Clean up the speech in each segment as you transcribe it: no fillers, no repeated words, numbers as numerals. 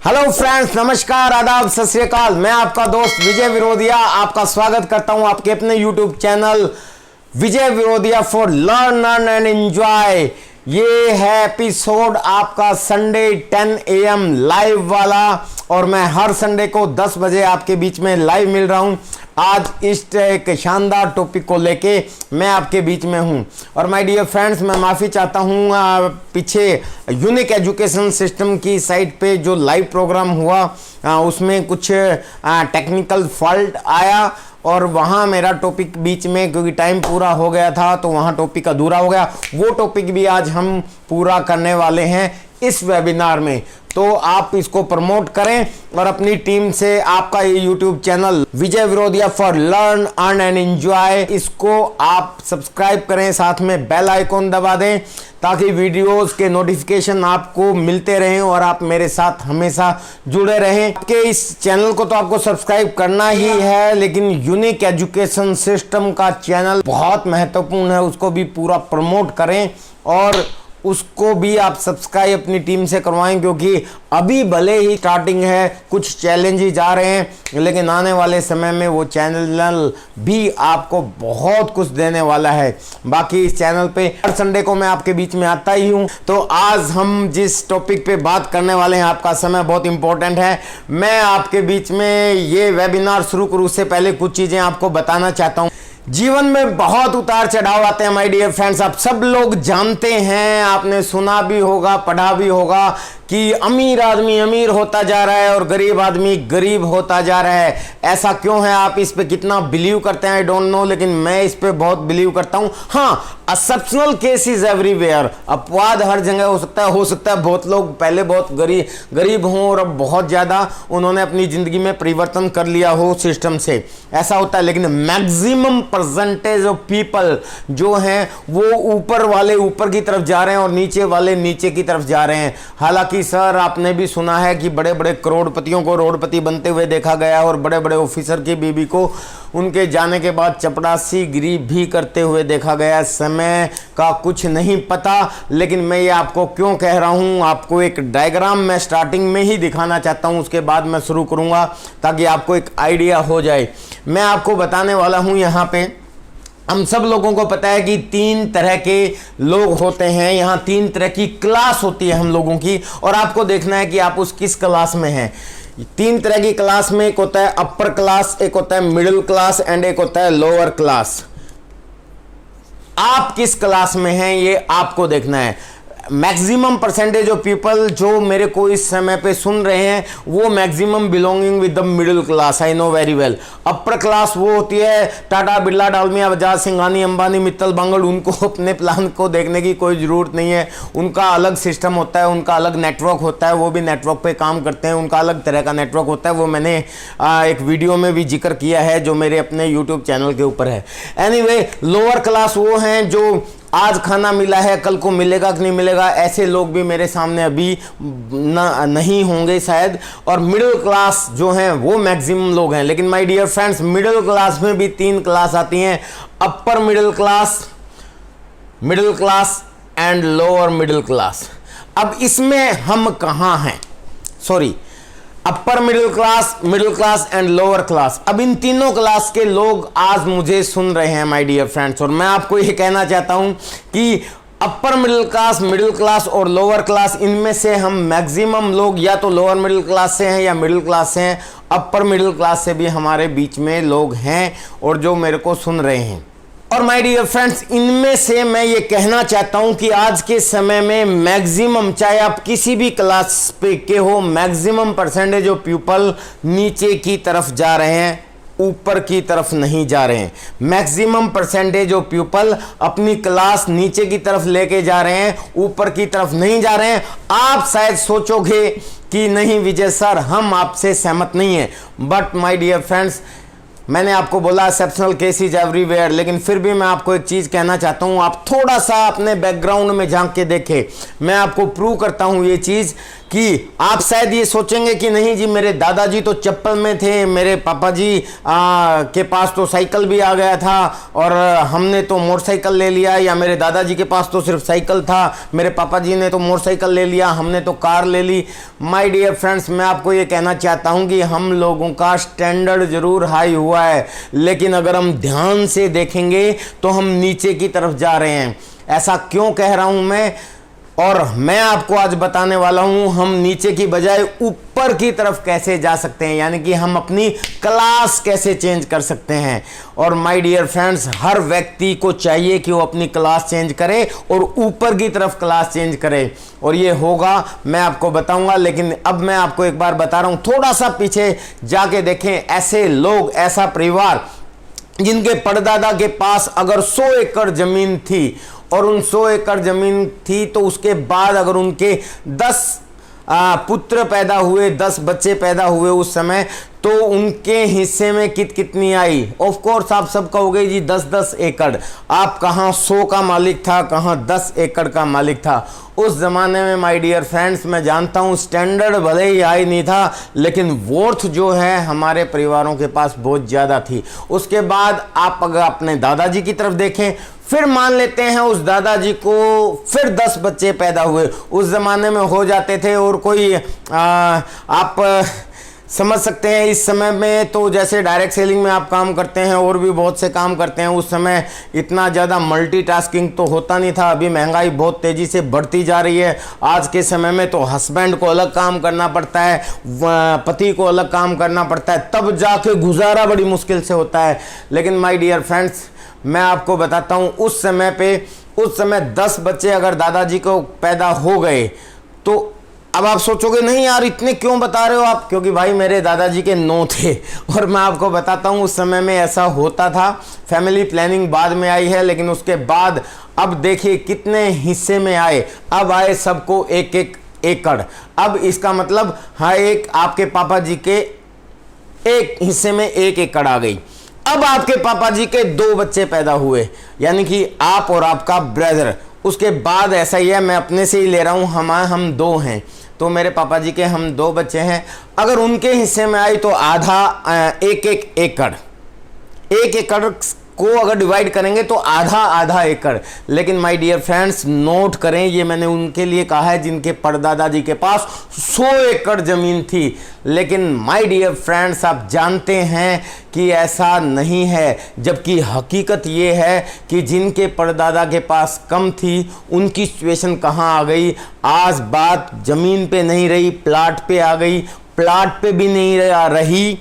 Hello friends, नमस्कार, आदाब, सत श्री अकाल। मैं आपका दोस्त विजय विरोधिया आपका स्वागत करता हूं आपके अपने YouTube channel Vijay Virodhiya for learn and enjoy. ये है एपिसोड आपका संडे 10 AM लाइव वाला, और मैं हर संडे को 10 बजे आपके बीच में लाइव मिल रहा हूं। आज इस एक शानदार टॉपिक को लेके मैं आपके बीच में हूं। और माय डियर फ्रेंड्स, मैं माफ़ी चाहता हूं, पीछे यूनिक एजुकेशन सिस्टम की साइट पे जो लाइव प्रोग्राम हुआ उसमें कुछ टेक्निकल फॉल्ट आया और वहाँ मेरा टॉपिक बीच में, क्योंकि टाइम पूरा हो गया था तो वहाँ टॉपिक अधूरा हो गया। वो टॉपिक भी आज हम पूरा करने वाले हैं इस वेबिनार में, तो आप इसको प्रमोट करें और अपनी टीम से आपका ये YouTube channel Vijay Virodhiya for learn earn and enjoy, इसको आप सब्सक्राइब करें, साथ में बेल आइकॉन दबा दें ताकि वीडियोस के नोटिफिकेशन आपको मिलते रहें और आप मेरे साथ हमेशा जुड़े रहें। आपके इस चैनल को तो आपको सब्सक्राइब करना ही है, लेकिन यूनिक एजुकेशन सिस्टम का चैनल बहुत महत्वपूर्ण है, उसको भी पूरा प्रमोट करें और उसको भी आप सब्सक्राइब अपनी टीम से करवाएं, क्योंकि अभी भले ही स्टार्टिंग है, कुछ चैलेंजेस आ रहे हैं, लेकिन आने वाले समय में वो चैनल भी आपको बहुत कुछ देने वाला है। बाकी इस चैनल पे हर संडे को मैं आपके बीच में आता ही हूँ। तो आज हम जिस टॉपिक पे बात करने वाले हैं, आपका समय बहुत इंपॉर्टेंट है। मैं आपके बीच में ये वेबिनार शुरू करूँ उससे पहले कुछ चीज़ें आपको बताना चाहता हूँ। जीवन में बहुत उतार चढ़ाव आते हैं माय डियर फ्रेंड्स, आप सब लोग जानते हैं, आपने सुना भी होगा, पढ़ा भी होगा कि अमीर आदमी अमीर होता जा रहा है और गरीब आदमी गरीब होता जा रहा है। ऐसा क्यों है? आप इस पे कितना बिलीव करते हैं आई डोंट नो, लेकिन मैं इस पे बहुत बिलीव करता हूँ। हाँ, एक्सेप्शनल केसेस एवरीवेयर, अपवाद हर जगह हो सकता है बहुत लोग पहले बहुत गरीब हों और अब बहुत ज़्यादा उन्होंने अपनी ज़िंदगी में परिवर्तन कर लिया हो सिस्टम से, ऐसा होता है। लेकिन मैक्सिमम परसेंटेज ऑफ पीपल जो हैं वो ऊपर वाले ऊपर की तरफ जा रहे हैं और नीचे वाले नीचे की तरफ जा रहे हैं। हालांकि सर, आपने भी सुना है कि बड़े बड़े करोड़पतियों को रोडपति बनते हुए देखा गया और बड़े बड़े ऑफिसर की बीवी को उनके जाने के बाद चपरासी गिरी भी करते हुए देखा गया। समय का कुछ नहीं पता, लेकिन मैं ये आपको क्यों कह रहा हूँ, आपको एक डायग्राम मैं स्टार्टिंग में ही दिखाना चाहता हूँ, उसके बाद मैं शुरू करूँगा ताकि आपको एक आइडिया हो जाए। मैं आपको बताने वाला हूँ, यहाँ पे हम सब लोगों को पता है कि 3 तरह के लोग होते हैं, यहाँ 3 तरह की क्लास होती है हम लोगों की, और आपको देखना है कि आप उस किस क्लास में हैं। 3 तरह की क्लास में एक होता है अपर क्लास, एक होता है मिडिल क्लास एंड एक होता है लोअर क्लास। आप किस क्लास में हैं ये आपको देखना है। मैक्सिमम परसेंटेज ऑफ पीपल जो मेरे को इस समय पे सुन रहे हैं वो maximum belonging with the middle class, I know very well. Upper class वो होती है टाटा, बिरला, डालमिया, बजाज, सिंघानी, अंबानी, मित्तल, बांगड़, उनको अपने प्लान को देखने की कोई ज़रूरत नहीं है। उनका अलग सिस्टम होता है, उनका अलग नेटवर्क होता है, वो भी नेटवर्क पे काम करते हैं, उनका अलग तरह का नेटवर्क होता है। वो मैंने एक वीडियो में भी जिक्र किया है जो मेरे अपने यूट्यूब चैनल के ऊपर है। एनीवे, लोअर क्लास वो हैं जो आज खाना मिला है कल को मिलेगा कि नहीं मिलेगा, ऐसे लोग भी मेरे सामने अभी नहीं होंगे शायद। और मिडिल क्लास जो हैं वो मैक्सिमम लोग हैं। लेकिन my dear friends, middle class में भी 3 क्लास आती हैं, upper middle class and lower middle class. अब इसमें हम कहाँ हैं? Sorry, upper middle class and lower class. अब इन तीनों क्लास के लोग आज मुझे सुन रहे हैं माय डियर फ्रेंड्स, और मैं आपको ये कहना चाहता हूं कि अपर मिडिल क्लास और लोअर क्लास, इनमें से हम मैक्सिमम लोग या तो लोअर मिडिल क्लास से हैं या मिडिल क्लास से हैं। अपर मिडिल क्लास से भी हमारे बीच में लोग हैं और जो मेरे को सुन रहे हैं। और माय डियर फ्रेंड्स, इनमें से मैं ये कहना चाहता हूं कि आज के समय में मैक्सिमम, चाहे आप किसी भी क्लास पे के हो, मैक्सिमम परसेंटेज ऑफ पीपल नीचे की तरफ जा रहे हैं, ऊपर की तरफ नहीं जा रहे हैं। मैक्सिमम परसेंटेज ऑफ पीपल अपनी क्लास नीचे की तरफ लेके जा रहे हैं, ऊपर की तरफ नहीं जा रहे हैं। आप शायद सोचोगे कि नहीं विजय सर, हम आपसे सहमत नहीं हैं, बट माय डियर फ्रेंड्स, मैंने आपको बोला एक्सेप्शनल केसेस एवरीवेयर, लेकिन फिर भी मैं आपको एक चीज़ कहना चाहता हूँ, आप थोड़ा सा अपने बैकग्राउंड में झांक के देखें। मैं आपको प्रूव करता हूँ ये चीज़ कि आप शायद ये सोचेंगे कि नहीं जी, मेरे दादाजी तो चप्पल में थे, मेरे पापा जी के पास तो साइकिल भी आ गया था और हमने तो मोटरसाइकिल ले लिया, या मेरे दादाजी के पास तो सिर्फ साइकिल था, मेरे पापा जी ने तो मोटरसाइकिल ले लिया, हमने तो कार ले ली। माय डियर फ्रेंड्स, मैं आपको ये कहना चाहता हूँ कि हम लोगों का स्टैंडर्ड जरूर हाई हुआ है, लेकिन अगर हम ध्यान से देखेंगे तो हम नीचे की तरफ जा रहे हैं। ऐसा क्यों कह रहा हूं मैं, और मैं आपको आज बताने वाला हूं हम नीचे की बजाय ऊपर की तरफ कैसे जा सकते हैं, यानी कि हम अपनी क्लास कैसे चेंज कर सकते हैं। और माय डियर फ्रेंड्स, हर व्यक्ति को चाहिए कि वो अपनी क्लास चेंज करे और ऊपर की तरफ क्लास चेंज करे, और ये होगा, मैं आपको बताऊंगा। लेकिन अब मैं आपको एक बार बता रहा हूं, थोड़ा सा पीछे जाके देखें। ऐसे लोग, ऐसा परिवार जिनके परदादा के पास अगर 100 एकड़ जमीन थी और उन 100 एकड़ जमीन थी, तो उसके बाद अगर उनके 10 पुत्र पैदा हुए, 10 बच्चे पैदा हुए उस समय, तो उनके हिस्से में कितनी आई? ऑफ कोर्स आप सब कहोगे जी 10-10 एकड़। आप कहाँ 100 का मालिक था, कहाँ 10 एकड़ का मालिक था। उस जमाने में माय डियर फ्रेंड्स, मैं जानता हूँ स्टैंडर्ड भले ही हाई नहीं था, लेकिन वर्थ जो है हमारे परिवारों के पास बहुत ज़्यादा थी। उसके बाद आप अगर अपने दादाजी की तरफ देखें, फिर मान लेते हैं उस दादाजी को फिर 10 बच्चे पैदा हुए। उस ज़माने में हो जाते थे, और कोई आप समझ सकते हैं इस समय में तो जैसे डायरेक्ट सेलिंग में आप काम करते हैं और भी बहुत से काम करते हैं, उस समय इतना ज़्यादा मल्टीटास्किंग तो होता नहीं था। अभी महंगाई बहुत तेज़ी से बढ़ती जा रही है। आज के समय में तो हस्बैंड को अलग काम करना पड़ता है, पति को अलग काम करना पड़ता है, तब जाके गुजारा बड़ी मुश्किल से होता है। लेकिन माय डियर फ्रेंड्स, मैं आपको बताता हूँ उस समय 10 बच्चे अगर दादाजी को पैदा हो गए, तो अब आप सोचोगे नहीं यार इतने क्यों बता रहे हो आप, क्योंकि भाई मेरे दादाजी के 9 थे। और मैं आपको बताता हूँ उस समय में ऐसा होता था। फैमिली प्लानिंग बाद में आई है, लेकिन उसके बाद अब देखिए कितने हिस्से में आए। अब आए सबको 1-1 एकड़। अब इसका मतलब हाँ, एक आपके पापा जी के एक हिस्से में 1 एकड़ आ गई। अब आपके पापा जी के 2 बच्चे पैदा हुए, यानी कि आप और आपका ब्रदर। उसके बाद ऐसा ही है, मैं अपने से ही ले रहा हूँ, हम 2 हैं, तो मेरे पापा जी के हम 2 बच्चे हैं। अगर उनके हिस्से में आई तो आधा 1-1 एकड़, 1 एकड़ को अगर डिवाइड करेंगे तो आधा एकड़। लेकिन माय डियर फ्रेंड्स, नोट करें, ये मैंने उनके लिए कहा है जिनके परदादा जी के पास 100 एकड़ ज़मीन थी। लेकिन माय डियर फ्रेंड्स, आप जानते हैं कि ऐसा नहीं है, जबकि हकीकत ये है कि जिनके परदादा के पास कम थी उनकी सिचुएशन कहाँ आ गई। आज बात ज़मीन पे नहीं रही, प्लाट पे आ गई। प्लाट पे भी नहीं रही,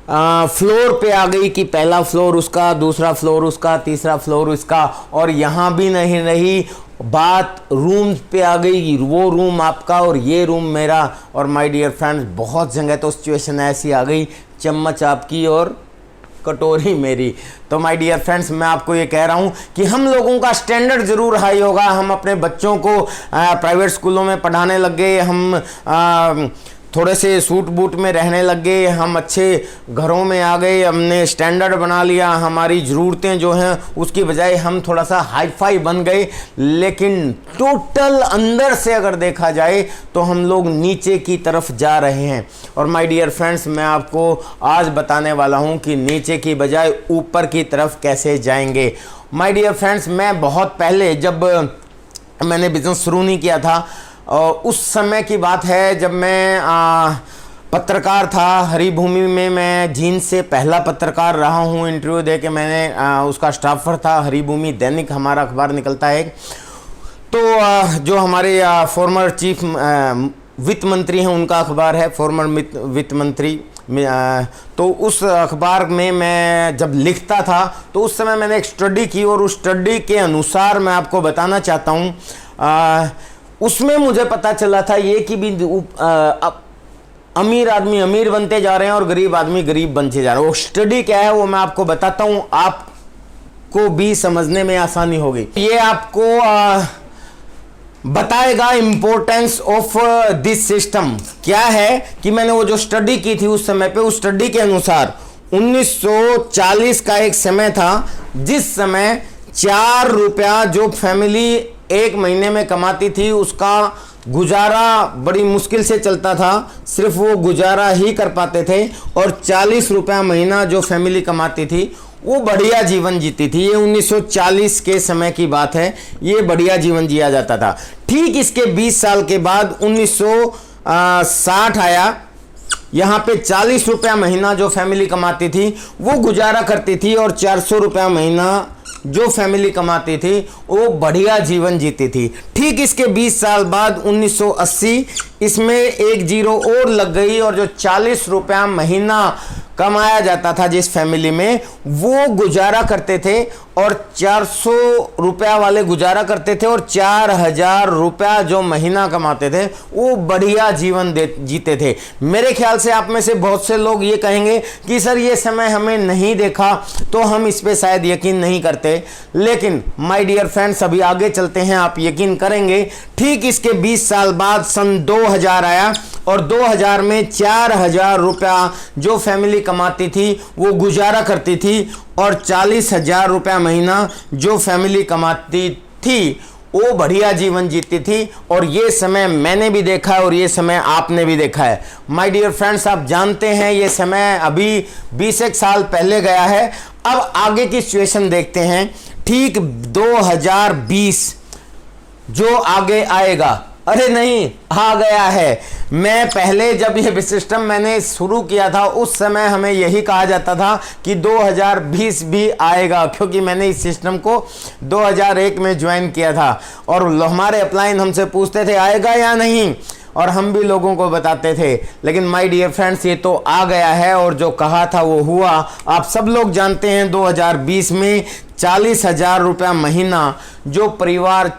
फ्लोर पे आ गई कि पहला फ्लोर उसका, दूसरा फ्लोर उसका, तीसरा फ्लोर उसका। और यहाँ भी नहीं रही, बात रूम पे आ गई, वो रूम आपका और ये रूम मेरा। और माय डियर फ्रेंड्स, बहुत जगह तो सिचुएशन ऐसी आ गई, चम्मच आपकी और कटोरी मेरी। तो माय डियर फ्रेंड्स, मैं आपको ये कह रहा हूँ कि हम लोगों का स्टैंडर्ड ज़रूर हाई होगा। हम अपने बच्चों को प्राइवेट स्कूलों में पढ़ाने लग गए, हम थोड़े से सूट बूट में रहने लग गए, हम अच्छे घरों में आ गए, हमने स्टैंडर्ड बना लिया, हमारी ज़रूरतें जो हैं उसकी बजाय हम थोड़ा सा हाई फाई बन गए। लेकिन टोटल अंदर से अगर देखा जाए तो हम लोग नीचे की तरफ जा रहे हैं। और माय डियर फ्रेंड्स, मैं आपको आज बताने वाला हूं कि नीचे की बजाय ऊपर की तरफ कैसे जाएंगे। माय डियर फ्रेंड्स, मैं बहुत पहले जब मैंने बिज़नेस शुरू नहीं किया था, उस समय की बात है जब मैं पत्रकार था हरिभूमि में। मैं जींद से पहला पत्रकार रहा हूँ, इंटरव्यू दे के मैंने उसका स्टाफर था। हरिभूमि दैनिक हमारा अखबार निकलता है। तो जो हमारे फॉर्मर चीफ वित्त मंत्री हैं उनका अखबार है, फॉर्मर वित्त मंत्री। तो उस अखबार में मैं जब लिखता था तो उस समय मैंने एक स्टडी की, और उस स्टडी के अनुसार मैं आपको बताना चाहता हूँ, उसमें मुझे पता चला था ये कि भी अमीर आदमी अमीर बनते जा रहे हैं और गरीब आदमी गरीब बनते जा रहे हैं। वो स्टडी क्या है वो मैं आपको बताता हूँ, आपको भी समझने में आसानी होगी। ये आपको बताएगा इम्पोर्टेंस ऑफ दिस सिस्टम। क्या है कि मैंने वो जो स्टडी की थी उस समय पे, उस स्टडी के अनुसार 1940 का एक समय था जिस समय 4 रुपया जो फैमिली 1 महीने में कमाती थी उसका गुजारा बड़ी मुश्किल से चलता था, सिर्फ वो गुजारा ही कर पाते थे और 40 रुपया महीना जो फैमिली कमाती थी वो बढ़िया जीवन जीती थी। ये 1940 के समय की बात है, ये बढ़िया जीवन जिया जाता था। ठीक इसके 20 साल के बाद 1960 आया। यहाँ पे 40 रुपया महीना जो फैमिली कमाती थी वो गुजारा करती थी और 400 रुपया महीना जो फैमिली कमाती थी वो बढ़िया जीवन जीती थी। ठीक इसके 20 साल बाद 1980 इसमें एक जीरो और लग गई और जो 40 रुपया महीना कमाया जाता था जिस फैमिली में, वो गुजारा करते थे और 400 रुपया वाले गुजारा करते थे और 4000 रुपया जो महीना कमाते थे वो बढ़िया जीवन जीते थे। मेरे ख्याल से आप में से बहुत से लोग ये कहेंगे कि सर ये समय हमें नहीं देखा तो हम इस पे शायद यकीन नहीं करते, लेकिन माय डियर फ्रेंड्स अभी आगे चलते हैं, आप यकीन करेंगे। ठीक इसके 20 साल बाद सन 2000 आया और 2000 में 4000 रुपया जो फैमिली कमाती थी वो गुजारा करती थी और 40,000 रुपया महीना जो फैमिली कमाती थी वो बढ़िया जीवन जीती थी। और ये समय मैंने भी देखा है और ये समय आपने भी देखा है। माय डियर फ्रेंड्स, आप जानते हैं ये समय अभी 20 एक साल पहले गया है। अब आगे की सिचुएशन देखते हैं। ठीक 2020 जो आगे आएगा, अरे नहीं आ गया है। मैं पहले जब ये सिस्टम मैंने शुरू किया था उस समय हमें यही कहा जाता था कि 2020 भी आएगा, क्योंकि मैंने इस सिस्टम को 2001 में ज्वाइन किया था और हमारे अपलाइन हमसे पूछते थे आएगा या नहीं, और हम भी लोगों को बताते थे। लेकिन माय डियर फ्रेंड्स ये तो आ गया है और जो कहा था वो हुआ। आप सब लोग जानते हैं 2020 में 40,000 रुपया महीना जो परिवार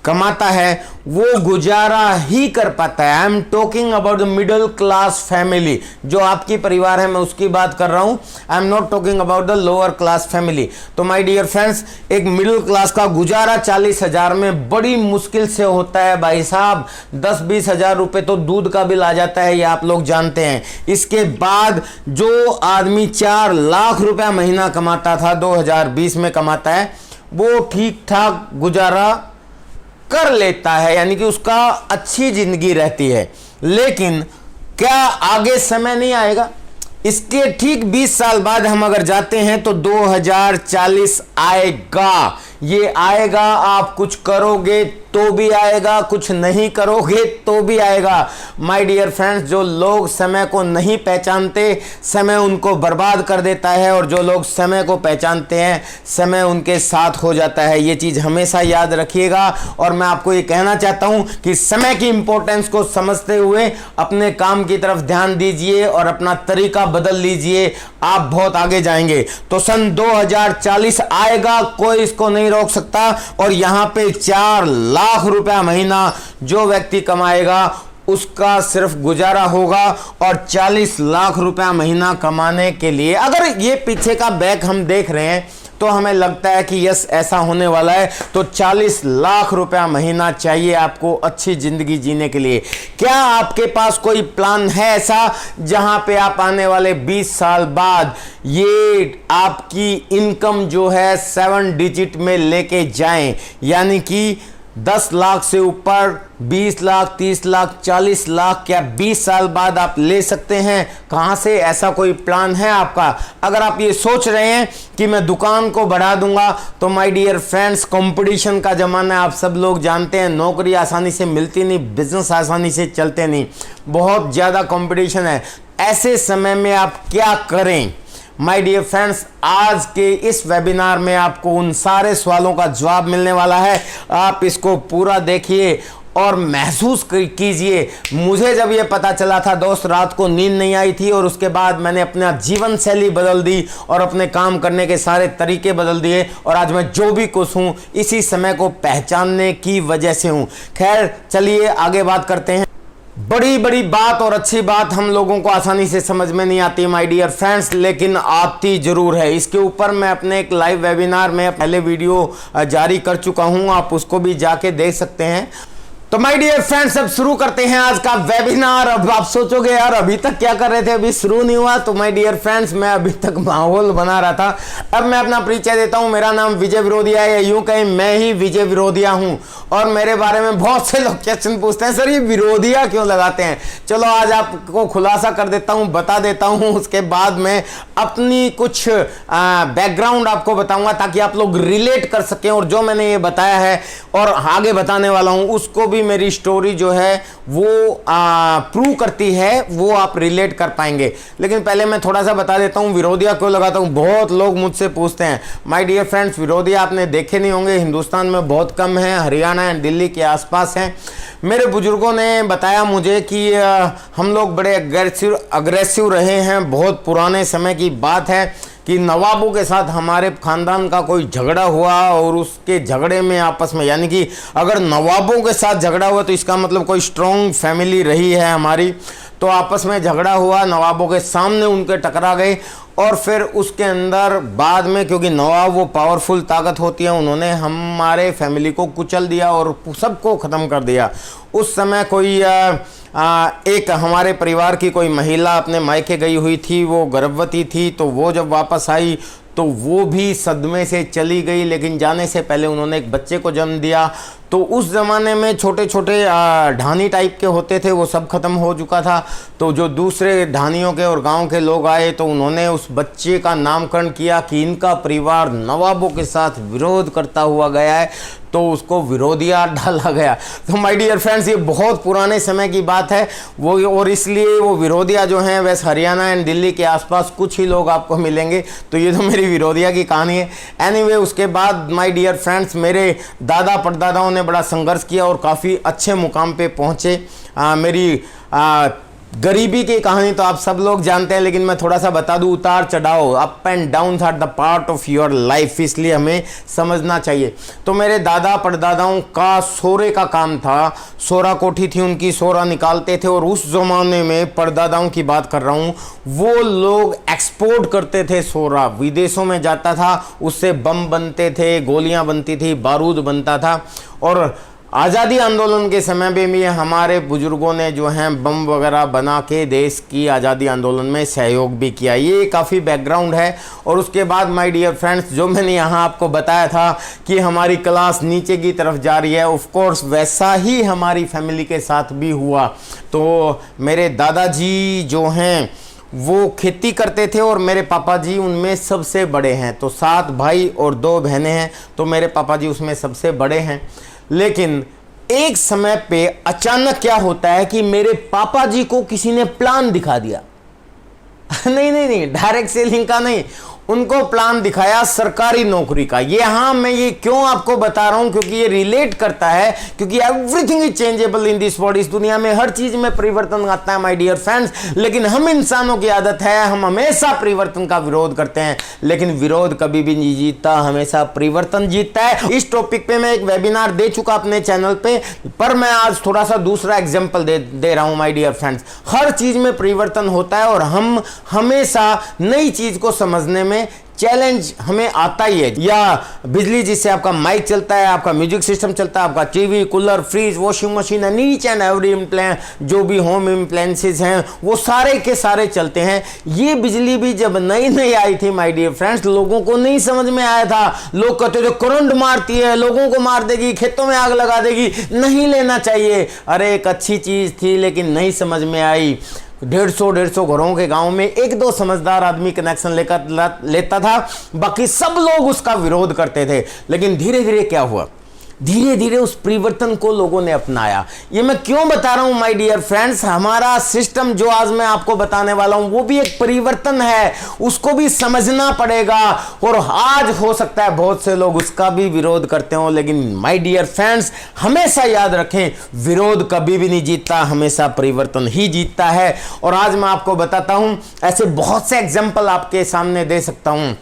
कमाता है वो गुजारा ही कर पाता है। आई am talking about the middle class family. जो आपकी परिवार है मैं उसकी बात कर रहा हूं। I am not talking about the lower class family. तो माय डियर फ्रेंड्स, एक मिडिल क्लास का गुजारा 40,000 में बड़ी मुश्किल से होता है भाई साहब। 10-20 हजार रुपये तो दूध का बिल आ जाता है, ये आप लोग जानते हैं। इसके बाद जो आदमी 4 लाख रुपया महीना कमाता था 2020 में कमाता है, वो ठीक ठाक गुजारा कर लेता है, यानी कि उसका अच्छी जिंदगी रहती है। लेकिन क्या आगे समय नहीं आएगा? इसके ठीक 20 साल बाद हम अगर जाते हैं तो 2040 आएगा। ये आएगा, आप कुछ करोगे तो भी आएगा, कुछ नहीं करोगे तो भी आएगा। माय डियर फ्रेंड्स, जो लोग समय को नहीं पहचानते समय उनको बर्बाद कर देता है, और जो लोग समय को पहचानते हैं समय उनके साथ हो जाता है। ये चीज़ हमेशा याद रखिएगा। और मैं आपको ये कहना चाहता हूँ कि समय की इंपॉर्टेंस को समझते हुए अपने काम की तरफ ध्यान दीजिए और अपना तरीका बदल लीजिए, आप बहुत आगे जाएंगे। तो सन 2040 आएगा, कोई इसको नहीं रोक सकता। और यहाँ पे 4 लाख रुपया महीना जो व्यक्ति कमाएगा उसका सिर्फ गुजारा होगा। और 40 लाख रुपया महीना कमाने के लिए अगर ये पीछे का बैक हम देख रहे हैं तो हमें लगता है कि यस ऐसा होने वाला है। तो 40 लाख रुपया महीना चाहिए आपको अच्छी जिंदगी जीने के लिए। क्या आपके पास कोई प्लान है ऐसा जहां पे आप आने वाले 20 साल बाद ये आपकी इनकम जो है 7 डिजिट में लेके जाएं, यानी कि 10 लाख से ऊपर 20 लाख, 30 लाख, 40 लाख क्या 20 साल बाद आप ले सकते हैं? कहां से ऐसा कोई प्लान है आपका? अगर आप ये सोच रहे हैं कि मैं दुकान को बढ़ा दूंगा, तो माय डियर फ्रेंड्स, कंपटीशन का ज़माना है, आप सब लोग जानते हैं। नौकरी आसानी से मिलती नहीं, बिजनेस आसानी से चलते नहीं, बहुत ज़्यादा कंपटीशन है। ऐसे समय में आप क्या करें? माय डियर फ्रेंड्स, आज के इस वेबिनार में आपको उन सारे सवालों का जवाब मिलने वाला है। आप इसको पूरा देखिए और महसूस कीजिए। मुझे जब ये पता चला था दोस्त, रात को नींद नहीं आई थी और उसके बाद मैंने अपना जीवन शैली बदल दी और अपने काम करने के सारे तरीके बदल दिए, और आज मैं जो भी कुछ हूँ इसी समय को पहचानने की वजह से हूँ। खैर चलिए आगे बात करते हैं। बड़ी बड़ी बात और अच्छी बात हम लोगों को आसानी से समझ में नहीं आती माय डियर फ्रेंड्स, लेकिन आती जरूर है। इसके ऊपर मैं अपने एक लाइव वेबिनार में पहले वीडियो जारी कर चुका हूं, आप उसको भी जाके देख सकते हैं। तो माय डियर फ्रेंड्स, अब शुरू करते हैं आज का वेबिनार। अब आप सोचोगे यार अभी तक क्या कर रहे थे, अभी शुरू नहीं हुआ। तो माय डियर फ्रेंड्स, मैं अभी तक माहौल बना रहा था। अब मैं अपना परिचय देता हूं। मेरा नाम विजय विरोधिया है, या यूं कहें मैं ही विजय विरोधिया हूं। और मेरे बारे में बहुत से लोग क्वेश्चन पूछते हैं, सर ये विरोधिया क्यों लगाते हैं। चलो आज आपको खुलासा कर देता हूं, बता देता हूं। उसके बाद में अपनी कुछ बैकग्राउंड आपको बताऊंगा ताकि आप लोग रिलेट कर सकें, और जो मैंने ये बताया है और आगे बताने वाला हूं उसको भी मेरी स्टोरी जो है वो प्रूव करती है, वो आप रिलेट कर पाएंगे। लेकिन पहले मैं थोड़ा सा बता देता हूं विरोधिया क्यों लगाता हूं। बहुत लोग मुझसे पूछते हैं। माय डियर फ्रेंड्स, विरोधिया आपने देखे नहीं होंगे, हिंदुस्तान में बहुत कम है, हरियाणा एंड दिल्ली के आसपास हैं। मेरे बुजुर्गों ने बताया मुझे कि हम लोग बड़े अग्रेसिव रहे हैं। बहुत पुराने समय की बात है कि नवाबों के साथ हमारे खानदान का कोई झगड़ा हुआ, और उसके झगड़े में आपस में, यानी कि अगर नवाबों के साथ झगड़ा हुआ तो इसका मतलब कोई स्ट्रॉन्ग फैमिली रही है हमारी। तो आपस में झगड़ा हुआ, नवाबों के सामने उनके टकरा गए, और फिर उसके अंदर बाद में, क्योंकि नवाब वो पावरफुल ताकत होती है, उन्होंने हमारे फैमिली को कुचल दिया और सबको ख़त्म कर दिया। उस समय कोई एक हमारे परिवार की कोई महिला अपने मायके गई हुई थी, वो गर्भवती थी। तो वो जब वापस आई तो वो भी सदमे से चली गई, लेकिन जाने से पहले उन्होंने एक बच्चे को जन्म दिया। तो उस ज़माने में छोटे छोटे ढानी टाइप के होते थे, वो सब खत्म हो चुका था। तो जो दूसरे ढानियों के और गांव के लोग आए तो उन्होंने उस बच्चे का नामकरण किया कि इनका परिवार नवाबों के साथ विरोध करता हुआ गया है, तो उसको विरोधिया डाला गया। तो माय डियर फ्रेंड्स, ये बहुत पुराने समय की बात है वो, और इसलिए वो विरोधिया जो हैं वैसे हरियाणा एंड दिल्ली के आसपास कुछ ही लोग आपको मिलेंगे। तो ये तो मेरी विरोधिया की कहानी है। एनीवे, उसके बाद माय डियर फ्रेंड्स, मेरे दादा परदादाओं ने बड़ा संघर्ष किया और काफ़ी अच्छे मुकाम पे पहुँचे। मेरी गरीबी की कहानी तो आप सब लोग जानते हैं, लेकिन मैं थोड़ा सा बता दूं, उतार चढ़ाव, up and down are the part of your life, इसलिए हमें समझना चाहिए। तो मेरे दादा परदादाओं का सोरे का काम था, सोरा कोठी थी उनकी, सोरा निकालते थे। और उस जमाने में परदादाओं की बात कर रहा हूँ, वो लोग एक्सपोर्ट करते थे सोरा, विदेशों में जाता था, उससे बम बनते थे, गोलियां बनती थी, बारूद बनता था। और आज़ादी आंदोलन के समय में भी हमारे बुजुर्गों ने जो हैं बम वगैरह बना के देश की आज़ादी आंदोलन में सहयोग भी किया। ये काफ़ी बैकग्राउंड है। और उसके बाद माय डियर फ्रेंड्स, जो मैंने यहाँ आपको बताया था कि हमारी क्लास नीचे की तरफ जा रही है, ऑफ कोर्स वैसा ही हमारी फैमिली के साथ भी हुआ। तो मेरे दादाजी जो हैं वो खेती करते थे, और मेरे पापा जी उनमें सबसे बड़े हैं। तो 7 भाई और 2 बहनें हैं, तो मेरे पापा जी उसमें सबसे बड़े हैं। लेकिन एक समय पे अचानक क्या होता है कि मेरे पापा जी को किसी ने प्लान दिखा दिया। नहीं, डायरेक्ट सेलिंग का नहीं, उनको प्लान दिखाया सरकारी नौकरी का। ये हाँ, मैं ये क्यों आपको बता रहा हूं, क्योंकि ये रिलेट करता है, क्योंकि everything is changeable in this world. इस दुनिया में हर चीज में परिवर्तन आता है माय डियर फ्रेंड्स। लेकिन हम इंसानों की आदत है, हम हमेशा परिवर्तन का विरोध करते हैं, लेकिन विरोध कभी भी नहीं जीतता, हमेशा परिवर्तन जीतता है। इस टॉपिक पे मैं एक वेबिनार दे चुका अपने चैनल पे, पर मैं आज थोड़ा सा दूसरा एग्जाम्पल दे रहा हूं माय डियर फ्रेंड्स। हर चीज में परिवर्तन होता है, और हम हमेशा नई चीज को समझने में चैलेंज हमें आता ही है। या बिजली जिससे आपका माइक चलता है, आपका म्यूजिक सिस्टम चलता है, आपका TV, cooler, fridge, washing machine, each and every जो भी होम इम्प्लायंसेस हैं वो सारे के सारे चलते हैं। ये बिजली भी जब नई नई आई थी माय डियर फ्रेंड्स, लोगों को नहीं समझ में आया था। लोग कहते थे करंट मारती है, लोगों को मार देगी, खेतों में आग लगा देगी, नहीं लेना चाहिए। अरे एक अच्छी चीज थी, लेकिन नहीं समझ में आई। 150 घरों के गांव में 1-2 समझदार आदमी कनेक्शन लेकर लेता था, बाकी सब लोग उसका विरोध करते थे। लेकिन धीरे धीरे क्या हुआ, धीरे धीरे उस परिवर्तन को लोगों ने अपनाया। ये मैं क्यों बता रहा हूं माय डियर फ्रेंड्स, हमारा सिस्टम जो आज मैं आपको बताने वाला हूं वो भी एक परिवर्तन है, उसको भी समझना पड़ेगा। और आज हो सकता है बहुत से लोग उसका भी विरोध करते हो, लेकिन माय डियर फ्रेंड्स हमेशा याद रखें, विरोध कभी भी नहीं जीतता, हमेशा परिवर्तन ही जीतता है। और आज मैं आपको बताता हूं, ऐसे बहुत से एग्जाम्पल आपके सामने दे सकता हूं।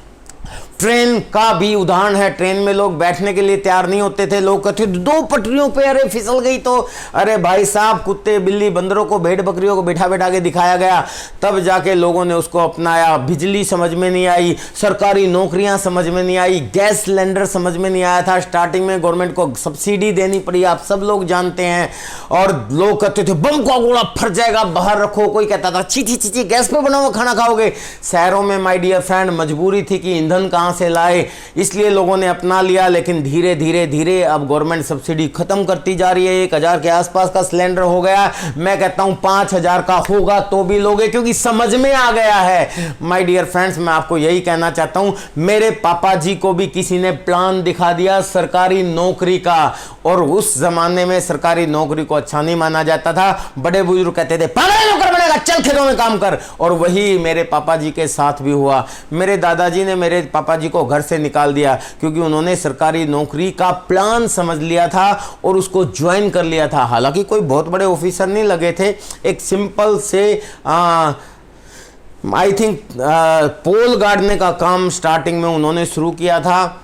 ट्रेन का भी उदाहरण है। ट्रेन में लोग बैठने के लिए तैयार नहीं होते थे, लोग कहते थे 2 पटरियों पे, अरे फिसल गई तो, अरे भाई साहब कुत्ते बिल्ली बंदरों को भेड़ बकरियों को बैठा बैठा के दिखाया गया, तब जाके लोगों ने उसको अपनाया। बिजली समझ में नहीं आई, सरकारी नौकरियां समझ में नहीं आई, गैस सिलेंडर समझ में नहीं आया था, स्टार्टिंग में गवर्नमेंट को सब्सिडी देनी पड़ी, आप सब लोग जानते हैं। और लोग कहते थे बम का गोला फट जाएगा बाहर रखो, कोई कहता था छी छी छी छी गैस पे बना हुआ खाना खाओगे। शहरों में माय डियर फ्रेंड मजबूरी थी कि ईंधन कहां से लाए, इसलिए लोगों ने अपना लिया। लेकिन धीरे धीरे धीरे अब गवर्नमेंट सब्सिडी खत्म करती जा रही है। 1000 के आसपास का सिलेंडर हो गया, मैं कहता हूं 5000 का होगा तो भी लोगे, क्योंकि समझ में आ गया है। माय डियर फ्रेंड्स, मैं आपको यही कहना चाहता हूं, मेरे पापा जी को भी किसी ने प्लान दिखा दिया सरकारी नौकरी का, और उस जमाने में सरकारी नौकरी को अच्छा नहीं माना जाता था। बड़े बुजुर्ग कहते थे पागल नौकर बनेगा, चल खेतों में काम कर। और वही मेरे पापा जी के साथ भी हुआ। मेरे दादाजी ने मेरे पापा जी को घर से निकाल दिया, क्योंकि उन्होंने सरकारी नौकरी का प्लान समझ लिया था और उसको ज्वाइन कर लिया था। हालांकि कोई बहुत बड़े ऑफिसर नहीं लगे थे, एक सिंपल से आई थिंक पोल गाड़ने का काम स्टार्टिंग में उन्होंने शुरू किया था।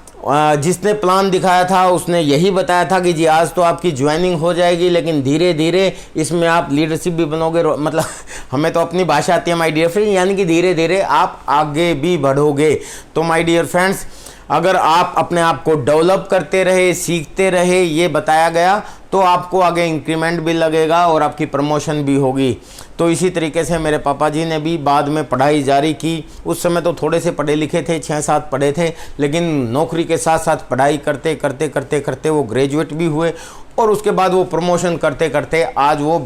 जिसने प्लान दिखाया था उसने यही बताया था कि जी आज तो आपकी ज्वाइनिंग हो जाएगी, लेकिन धीरे धीरे इसमें आप लीडरशिप भी बनोगे, मतलब हमें तो अपनी भाषा आती है माय डियर फ्रेंड, यानी कि धीरे धीरे आप आगे भी बढ़ोगे। तो माय डियर फ्रेंड्स, अगर आप अपने आप को डेवलप करते रहे, सीखते रहे, ये बताया गया, तो आपको आगे इंक्रीमेंट भी लगेगा और आपकी प्रमोशन भी होगी। तो इसी तरीके से मेरे पापा जी ने भी बाद में पढ़ाई जारी की। उस समय तो थोड़े से पढ़े लिखे थे, 6-7 पढ़े थे, लेकिन नौकरी के साथ साथ पढ़ाई करते करते करते करते वो ग्रेजुएट भी हुए, और उसके बाद वो प्रमोशन करते करते आज वो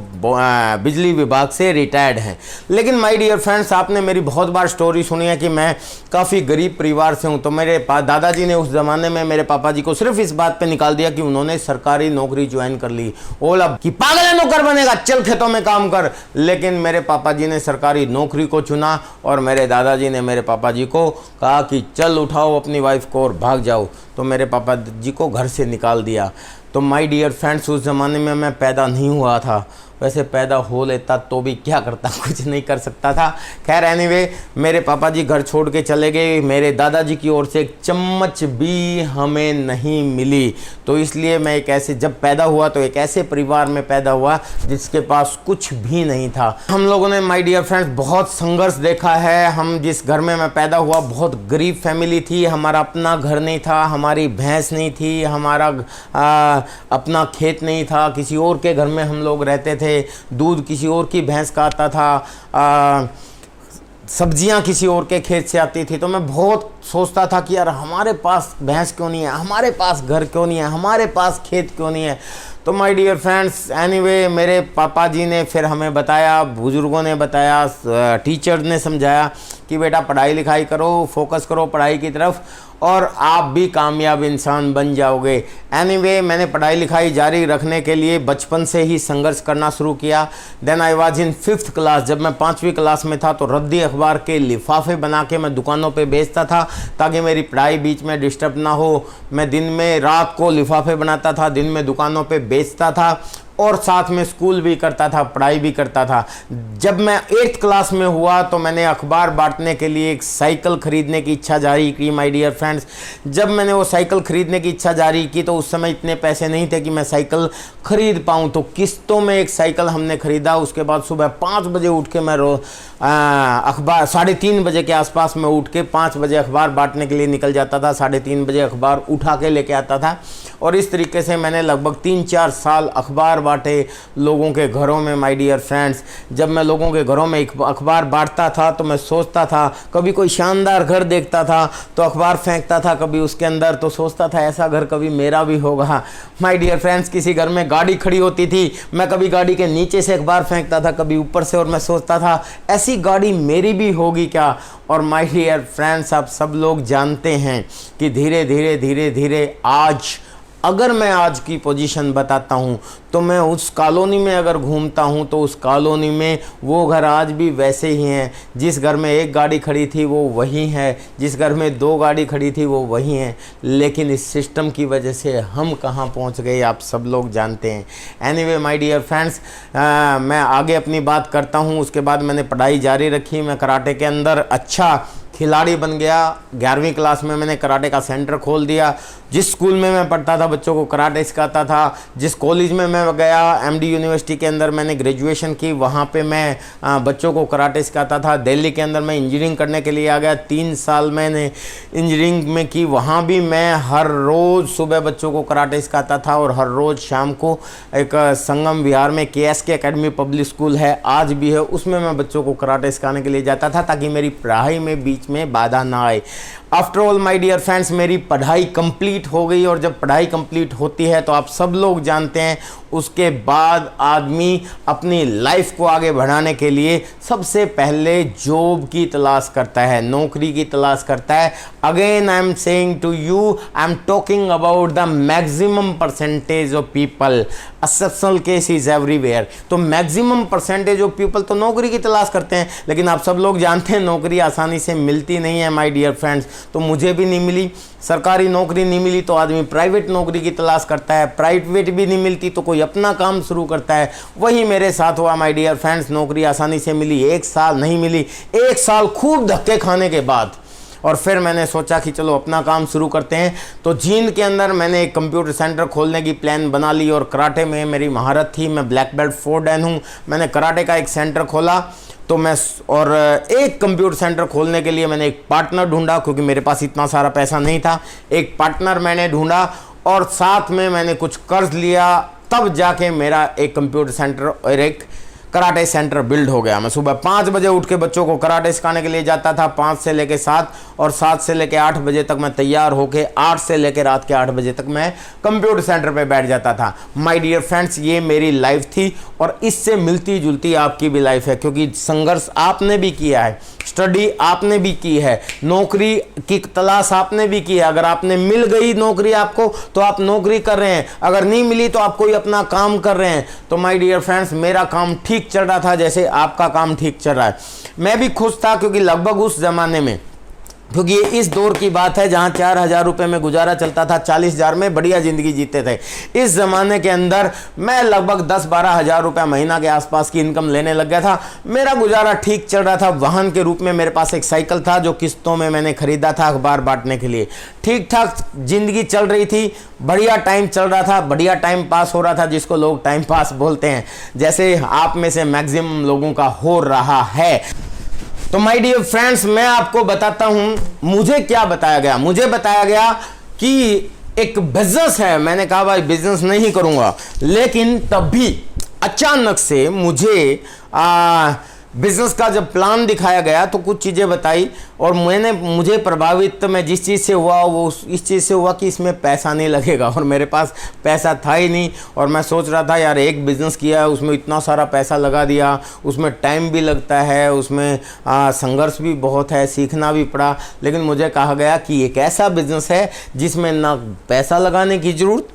बिजली विभाग से रिटायर्ड हैं। लेकिन माय डियर फ्रेंड्स, आपने मेरी बहुत बार स्टोरी सुनी है कि मैं काफ़ी गरीब परिवार से हूँ। तो मेरे दादाजी ने उस ज़माने में मेरे पापा जी को सिर्फ इस बात पे निकाल दिया कि उन्होंने सरकारी नौकरी ज्वाइन कर ली। बोला कि पागल है नौकर बनेगा, चल खेतों में काम कर। लेकिन मेरे पापा जी ने सरकारी नौकरी को चुना, और मेरे दादाजी ने मेरे पापा जी को कहा कि चल उठाओ अपनी वाइफ को और भाग जाओ। तो मेरे पापा जी को घर से निकाल दिया। तो माय डियर फ्रेंड्स, उस ज़माने में मैं पैदा नहीं हुआ था, वैसे पैदा हो लेता तो भी क्या करता, कुछ नहीं कर सकता था। खैर एनीवे, मेरे पापा जी घर छोड़ के चले गए। मेरे दादाजी की ओर से एक चम्मच भी हमें नहीं मिली। तो इसलिए मैं एक ऐसे, जब पैदा हुआ तो एक ऐसे परिवार में पैदा हुआ जिसके पास कुछ भी नहीं था। हम लोगों ने माय डियर फ्रेंड्स बहुत संघर्ष देखा है। हम जिस घर में मैं पैदा हुआ बहुत गरीब फैमिली थी, हमारा अपना घर नहीं था, हमारी भैंस नहीं थी, हमारा अपना खेत नहीं था, किसी और के घर में हम लोग रहते थे, दूध किसी और की भैंस का आता था, सब्जियां किसी और के खेत से आती थी। तो मैं बहुत सोचता था कि यार हमारे पास भैंस क्यों नहीं है, हमारे पास घर क्यों नहीं है, हमारे पास खेत क्यों नहीं है। तो माय डियर फ्रेंड्स, एनीवे मेरे पापा जी ने फिर हमें बताया, बुजुर्गों ने बताया, टीचर ने समझाया कि बेटा पढ़ाई लिखाई करो, फोकस करो पढ़ाई की तरफ, और आप भी कामयाब इंसान बन जाओगे। एनीवे मैंने पढ़ाई लिखाई जारी रखने के लिए बचपन से ही संघर्ष करना शुरू किया। Then I was in 5th class. जब मैं 5वीं क्लास में था तो रद्दी अखबार के लिफाफे बना के मैं दुकानों पे बेचता था, ताकि मेरी पढ़ाई बीच में डिस्टर्ब ना हो। मैं दिन में रात को लिफाफे बनाता था, दिन में दुकानों पे बेचता था, और साथ में स्कूल भी करता था, पढ़ाई भी करता था। जब मैं 8th क्लास में हुआ तो मैंने अखबार बांटने के लिए एक साइकिल खरीदने की इच्छा जारी की। माय डियर फ्रेंड्स, जब मैंने वो साइकिल खरीदने की इच्छा जारी की तो उस समय इतने पैसे नहीं थे कि मैं साइकिल खरीद पाऊँ। तो किस्तों में एक साइकिल हमने खरीदा। उसके बाद सुबह 5 बजे उठ के मैं अखबार 3:30 बजे के आसपास में उठ के 5 बजे अखबार बांटने के लिए निकल जाता था। 3:30 बजे अखबार उठा के लेके आता था, और इस तरीके से मैंने लगभग 3-4 साल अखबार बांटे लोगों के घरों में। माय डियर फ्रेंड्स, जब मैं लोगों के घरों में अखबार बांटता था तो मैं सोचता था, कभी कोई शानदार घर देखता था तो अखबार फेंकता था कभी उसके अंदर, तो सोचता था ऐसा घर कभी मेरा भी होगा। माय डियर फ्रेंड्स, किसी घर में गाड़ी खड़ी होती थी, मैं कभी गाड़ी के नीचे से अखबार फेंकता था, कभी ऊपर से, और मैं सोचता था ऐसी गाड़ी मेरी भी होगी क्या। और माय डियर फ्रेंड्स, आप सब लोग जानते हैं कि धीरे धीरे धीरे धीरे आज अगर मैं आज की पोजीशन बताता हूँ तो मैं उस कॉलोनी में अगर घूमता हूँ तो उस कॉलोनी में वो घर आज भी वैसे ही हैं। जिस घर में 1 गाड़ी खड़ी थी वो वही है, जिस घर में 2 गाड़ी खड़ी थी वो वही हैं। लेकिन इस सिस्टम की वजह से हम कहाँ पहुँच गए आप सब लोग जानते हैं। एनीवे माय डियर फ्रेंड्स, मैं आगे अपनी बात करता हूँ। उसके बाद मैंने पढ़ाई जारी रखी। मैं कराटे के अंदर अच्छा खिलाड़ी बन गया। 11वीं क्लास में मैंने कराटे का सेंटर खोल दिया। जिस स्कूल में मैं पढ़ता था बच्चों को कराटे सिखाता था। जिस कॉलेज में मैं गया एमडी यूनिवर्सिटी के अंदर मैंने ग्रेजुएशन की, वहाँ पे मैं बच्चों को कराटे सिखाता था। दिल्ली के अंदर मैं इंजीनियरिंग करने के लिए आ गया। 3 साल मैंने इंजीनियरिंग में की। वहाँ भी मैं हर रोज़ सुबह बच्चों को कराटे सिखाता था और हर रोज़ शाम को एक संगम विहार में KSK एकेडमी पब्लिक स्कूल है, आज भी है, उसमें मैं बच्चों को कराटे सिखाने के लिए जाता था ताकि मेरी पढ़ाई में बीच में बाधा ना आए। After all my dear friends, मेरी पढ़ाई कंप्लीट हो गई और जब पढ़ाई कंप्लीट होती है तो आप सब लोग जानते हैं उसके बाद आदमी अपनी लाइफ को आगे बढ़ाने के लिए सबसे पहले जॉब की तलाश करता है, नौकरी की तलाश करता है। Again I am saying to you, I am talking about the maximum percentage of people, exceptional case is everywhere. तो मैक्सिमम परसेंटेज ऑफ पीपल तो नौकरी की तलाश करते हैं, लेकिन आप सब लोग जानते हैं नौकरी आसानी से मिलती नहीं है माय डियर फ्रेंड्स। तो मुझे भी नहीं मिली, सरकारी नौकरी नहीं मिली तो आदमी प्राइवेट नौकरी की तलाश करता है, प्राइवेट भी नहीं मिलती तो कोई अपना काम शुरू करता है। वही मेरे साथ हुआ माय डियर फ्रेंड्स। नौकरी आसानी से मिली, 1 साल नहीं मिली, 1 साल खूब धक्के खाने के बाद और फिर मैंने सोचा कि चलो अपना काम शुरू करते हैं। तो जींद के अंदर मैंने एक कंप्यूटर सेंटर खोलने की प्लान बना ली और कराटे में मेरी महारत थी, मैं ब्लैक बेल्ट 4 डैन हूँ। मैंने कराटे का एक सेंटर खोला तो मैं और एक कंप्यूटर सेंटर खोलने के लिए मैंने एक पार्टनर ढूंढा, क्योंकि मेरे पास इतना सारा पैसा नहीं था। एक पार्टनर मैंने ढूंढा और साथ में मैंने कुछ कर्ज लिया, तब जाके मेरा एक कंप्यूटर सेंटर और एक कराटे सेंटर बिल्ड हो गया। मैं सुबह 5 बजे उठ के बच्चों को कराटे सिखाने के लिए जाता था, 5 से लेके 7 और 7 से लेके 8 बजे तक मैं तैयार होके 8 से लेके रात के 8 बजे तक मैं कंप्यूटर सेंटर पे बैठ जाता था। माय डियर फ्रेंड्स, ये मेरी लाइफ थी और इससे मिलती जुलती आपकी भी लाइफ है, क्योंकि संघर्ष आपने भी किया है, स्टडी आपने भी की है, नौकरी की तलाश आपने भी की है। अगर आपने मिल गई नौकरी आपको तो आप नौकरी कर रहे हैं, अगर नहीं मिली तो आप कोई अपना काम कर रहे हैं। तो माय डियर फ्रेंड्स, मेरा काम ठीक चल रहा था जैसे आपका काम ठीक चल रहा है। मैं भी खुश था, क्योंकि लगभग उस जमाने में, क्योंकि ये इस दौर की बात है जहां 4,000 रुपये में गुजारा चलता था, 40,000 में बढ़िया ज़िंदगी जीते थे। इस ज़माने के अंदर मैं लगभग 10-12 हज़ार रुपये महीना के आसपास की इनकम लेने लग गया था। मेरा गुजारा ठीक चल रहा था। वाहन के रूप में मेरे पास एक साइकिल था जो किस्तों में मैंने खरीदा था अखबार बांटने के लिए। ठीक ठाक ज़िंदगी चल रही थी, बढ़िया टाइम चल रहा था, बढ़िया टाइम पास हो रहा था, जिसको लोग टाइम पास बोलते हैं, जैसे आप में से मैक्सिमम लोगों का हो रहा है। तो माय डियर फ्रेंड्स, मैं आपको बताता हूं मुझे क्या बताया गया। मुझे बताया गया कि एक बिजनेस है। मैंने कहा भाई बिजनेस नहीं करूंगा, लेकिन तब भी अचानक से मुझे बिजनेस का जब प्लान दिखाया गया तो कुछ चीज़ें बताई और मुझे प्रभावित मैं जिस चीज़ से हुआ वो इस चीज़ से हुआ कि इसमें पैसा नहीं लगेगा, और मेरे पास पैसा था ही नहीं। और मैं सोच रहा था यार एक बिज़नेस किया है, उसमें इतना सारा पैसा लगा दिया, उसमें टाइम भी लगता है, उसमें संघर्ष भी बहुत है, सीखना भी पड़ा। लेकिन मुझे कहा गया कि एक ऐसा बिज़नेस है जिसमें ना पैसा लगाने की ज़रूरत,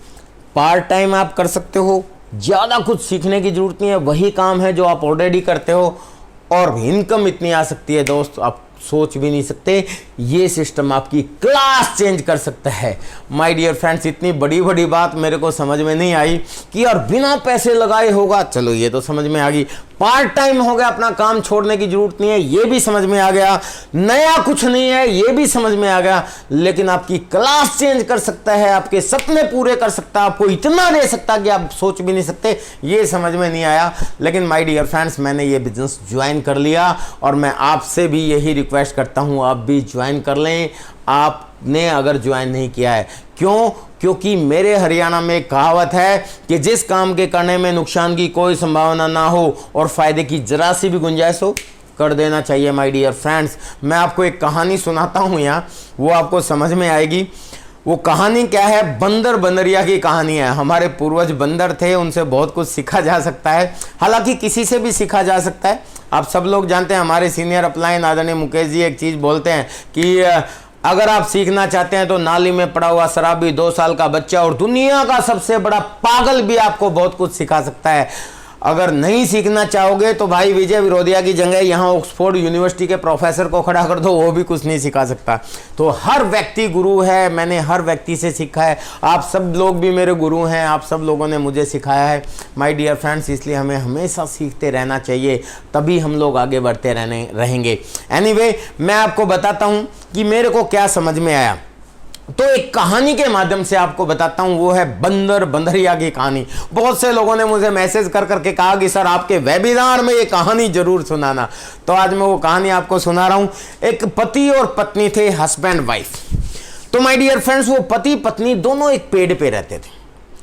पार्ट टाइम आप कर सकते हो, ज़्यादा कुछ सीखने की ज़रूरत नहीं है, वही काम है जो आप ऑलरेडी करते हो और इनकम इतनी आ सकती है दोस्त आप सोच भी नहीं सकते। ये सिस्टम आपकी क्लास चेंज कर सकता है। माय डियर फ्रेंड्स, इतनी बड़ी बड़ी बात मेरे को समझ में नहीं आई कि यार बिना पैसे लगाए होगा, चलो ये तो समझ में आ गई। पार्ट टाइम हो गया, अपना काम छोड़ने की जरूरत नहीं है, ये भी समझ में आ गया। नया कुछ नहीं है, ये भी समझ में आ गया। लेकिन आपकी क्लास चेंज कर सकता है, आपके सपने पूरे कर सकता है, आपको इतना दे सकता है कि आप सोच भी नहीं सकते, ये समझ में नहीं आया। लेकिन माय डियर फ्रेंड्स, मैंने ये बिजनेस ज्वाइन कर लिया और मैं आपसे भी यही रिक्वेस्ट करता हूँ आप भी ज्वाइन कर लें, आपने अगर ज्वाइन नहीं किया है। क्यों? क्योंकि मेरे हरियाणा में एक कहावत है कि जिस काम के करने में नुकसान की कोई संभावना ना हो और फायदे की जरा सी भी गुंजाइश हो, कर देना चाहिए। माय डियर फ्रेंड्स, मैं आपको एक कहानी सुनाता हूँ यहाँ, वो आपको समझ में आएगी। वो कहानी क्या है? बंदर बंदरिया की कहानी है। हमारे पूर्वज बंदर थे, उनसे बहुत कुछ सीखा जा सकता है, हालांकि किसी से भी सीखा जा सकता है। आप सब लोग जानते हैं, हमारे सीनियर अपलाइन आदरणीय मुकेश जी एक चीज़ बोलते हैं कि अगर आप सीखना चाहते हैं तो नाली में पड़ा हुआ शराबी, 2 साल का बच्चा और दुनिया का सबसे बड़ा पागल भी आपको बहुत कुछ सिखा सकता है। अगर नहीं सीखना चाहोगे तो भाई विजय विरोधिया की जगह यहाँ ऑक्सफोर्ड यूनिवर्सिटी के प्रोफेसर को खड़ा कर दो, वो भी कुछ नहीं सिखा सकता। तो हर व्यक्ति गुरु है, मैंने हर व्यक्ति से सीखा है, आप सब लोग भी मेरे गुरु हैं, आप सब लोगों ने मुझे सिखाया है माय डियर फ्रेंड्स। इसलिए हमें हमेशा सीखते रहना चाहिए, तभी हम लोग आगे बढ़ते रहेंगे। एनीवे, मैं आपको बताता हूँ कि मेरे को क्या समझ में आया। तो एक कहानी के माध्यम से आपको बताता हूं, वो है बंदर बंदरिया की कहानी। बहुत से लोगों ने मुझे मैसेज कर करके कहा कि सर आपके वेबिनार में ये कहानी जरूर सुनाना, तो आज मैं वो कहानी आपको सुना रहा हूं। एक पति और पत्नी थे, हस्बैंड वाइफ। तो माय डियर फ्रेंड्स, वो पति पत्नी दोनों एक पेड़ पे रहते थे।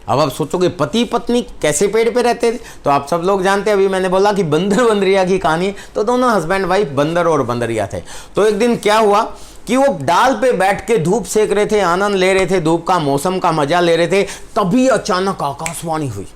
अब आप सोचोगे पति पत्नी कैसे पेड़ पे रहते थे, तो आप सब लोग जानते हैं, अभी मैंने बोला कि बंदर बंदरिया की कहानी, तो दोनों हस्बैंड वाइफ बंदर और बंदरिया थे। तो एक दिन क्या हुआ कि वो डाल पे बैठ के धूप सेक रहे थे, आनंद ले रहे थे, धूप का मौसम का मजा ले रहे थे। तभी अचानक आकाशवाणी हुई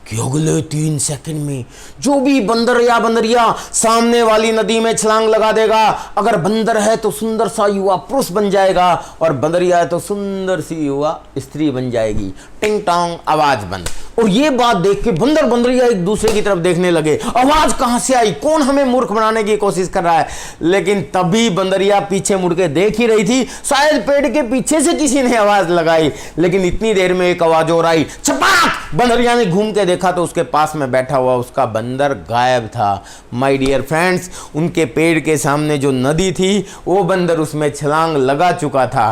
कि अगले 3 सेकंड में जो भी बंदर या बंदरिया सामने वाली नदी में छलांग लगा देगा, अगर बंदर है तो सुंदर सा युवा पुरुष बन जाएगा, और बंदरिया है तो सुंदर सी युवा स्त्री बन जाएगी। टिंग टोंग, आवाज बंद। और ये बात देख के बंदर बंदरिया एक दूसरे की तरफ देखने लगे, आवाज कहां से आई, कौन हमें मूर्ख बनाने की कोशिश कर रहा है। लेकिन तभी बंदरिया पीछे मुड़ के देख ही रही थी, शायद पेड़ के पीछे से किसी ने आवाज लगाई। लेकिन इतनी देर में एक आवाज और आई, छपाक। बंदरिया ने घूम के देखा तो उसके पास में बैठा हुआ उसका बंदर गायब था। माय डियर फ्रेंड्स, उनके पेड़ के सामने जो नदी थी, वो बंदर उसमें छलांग लगा चुका था।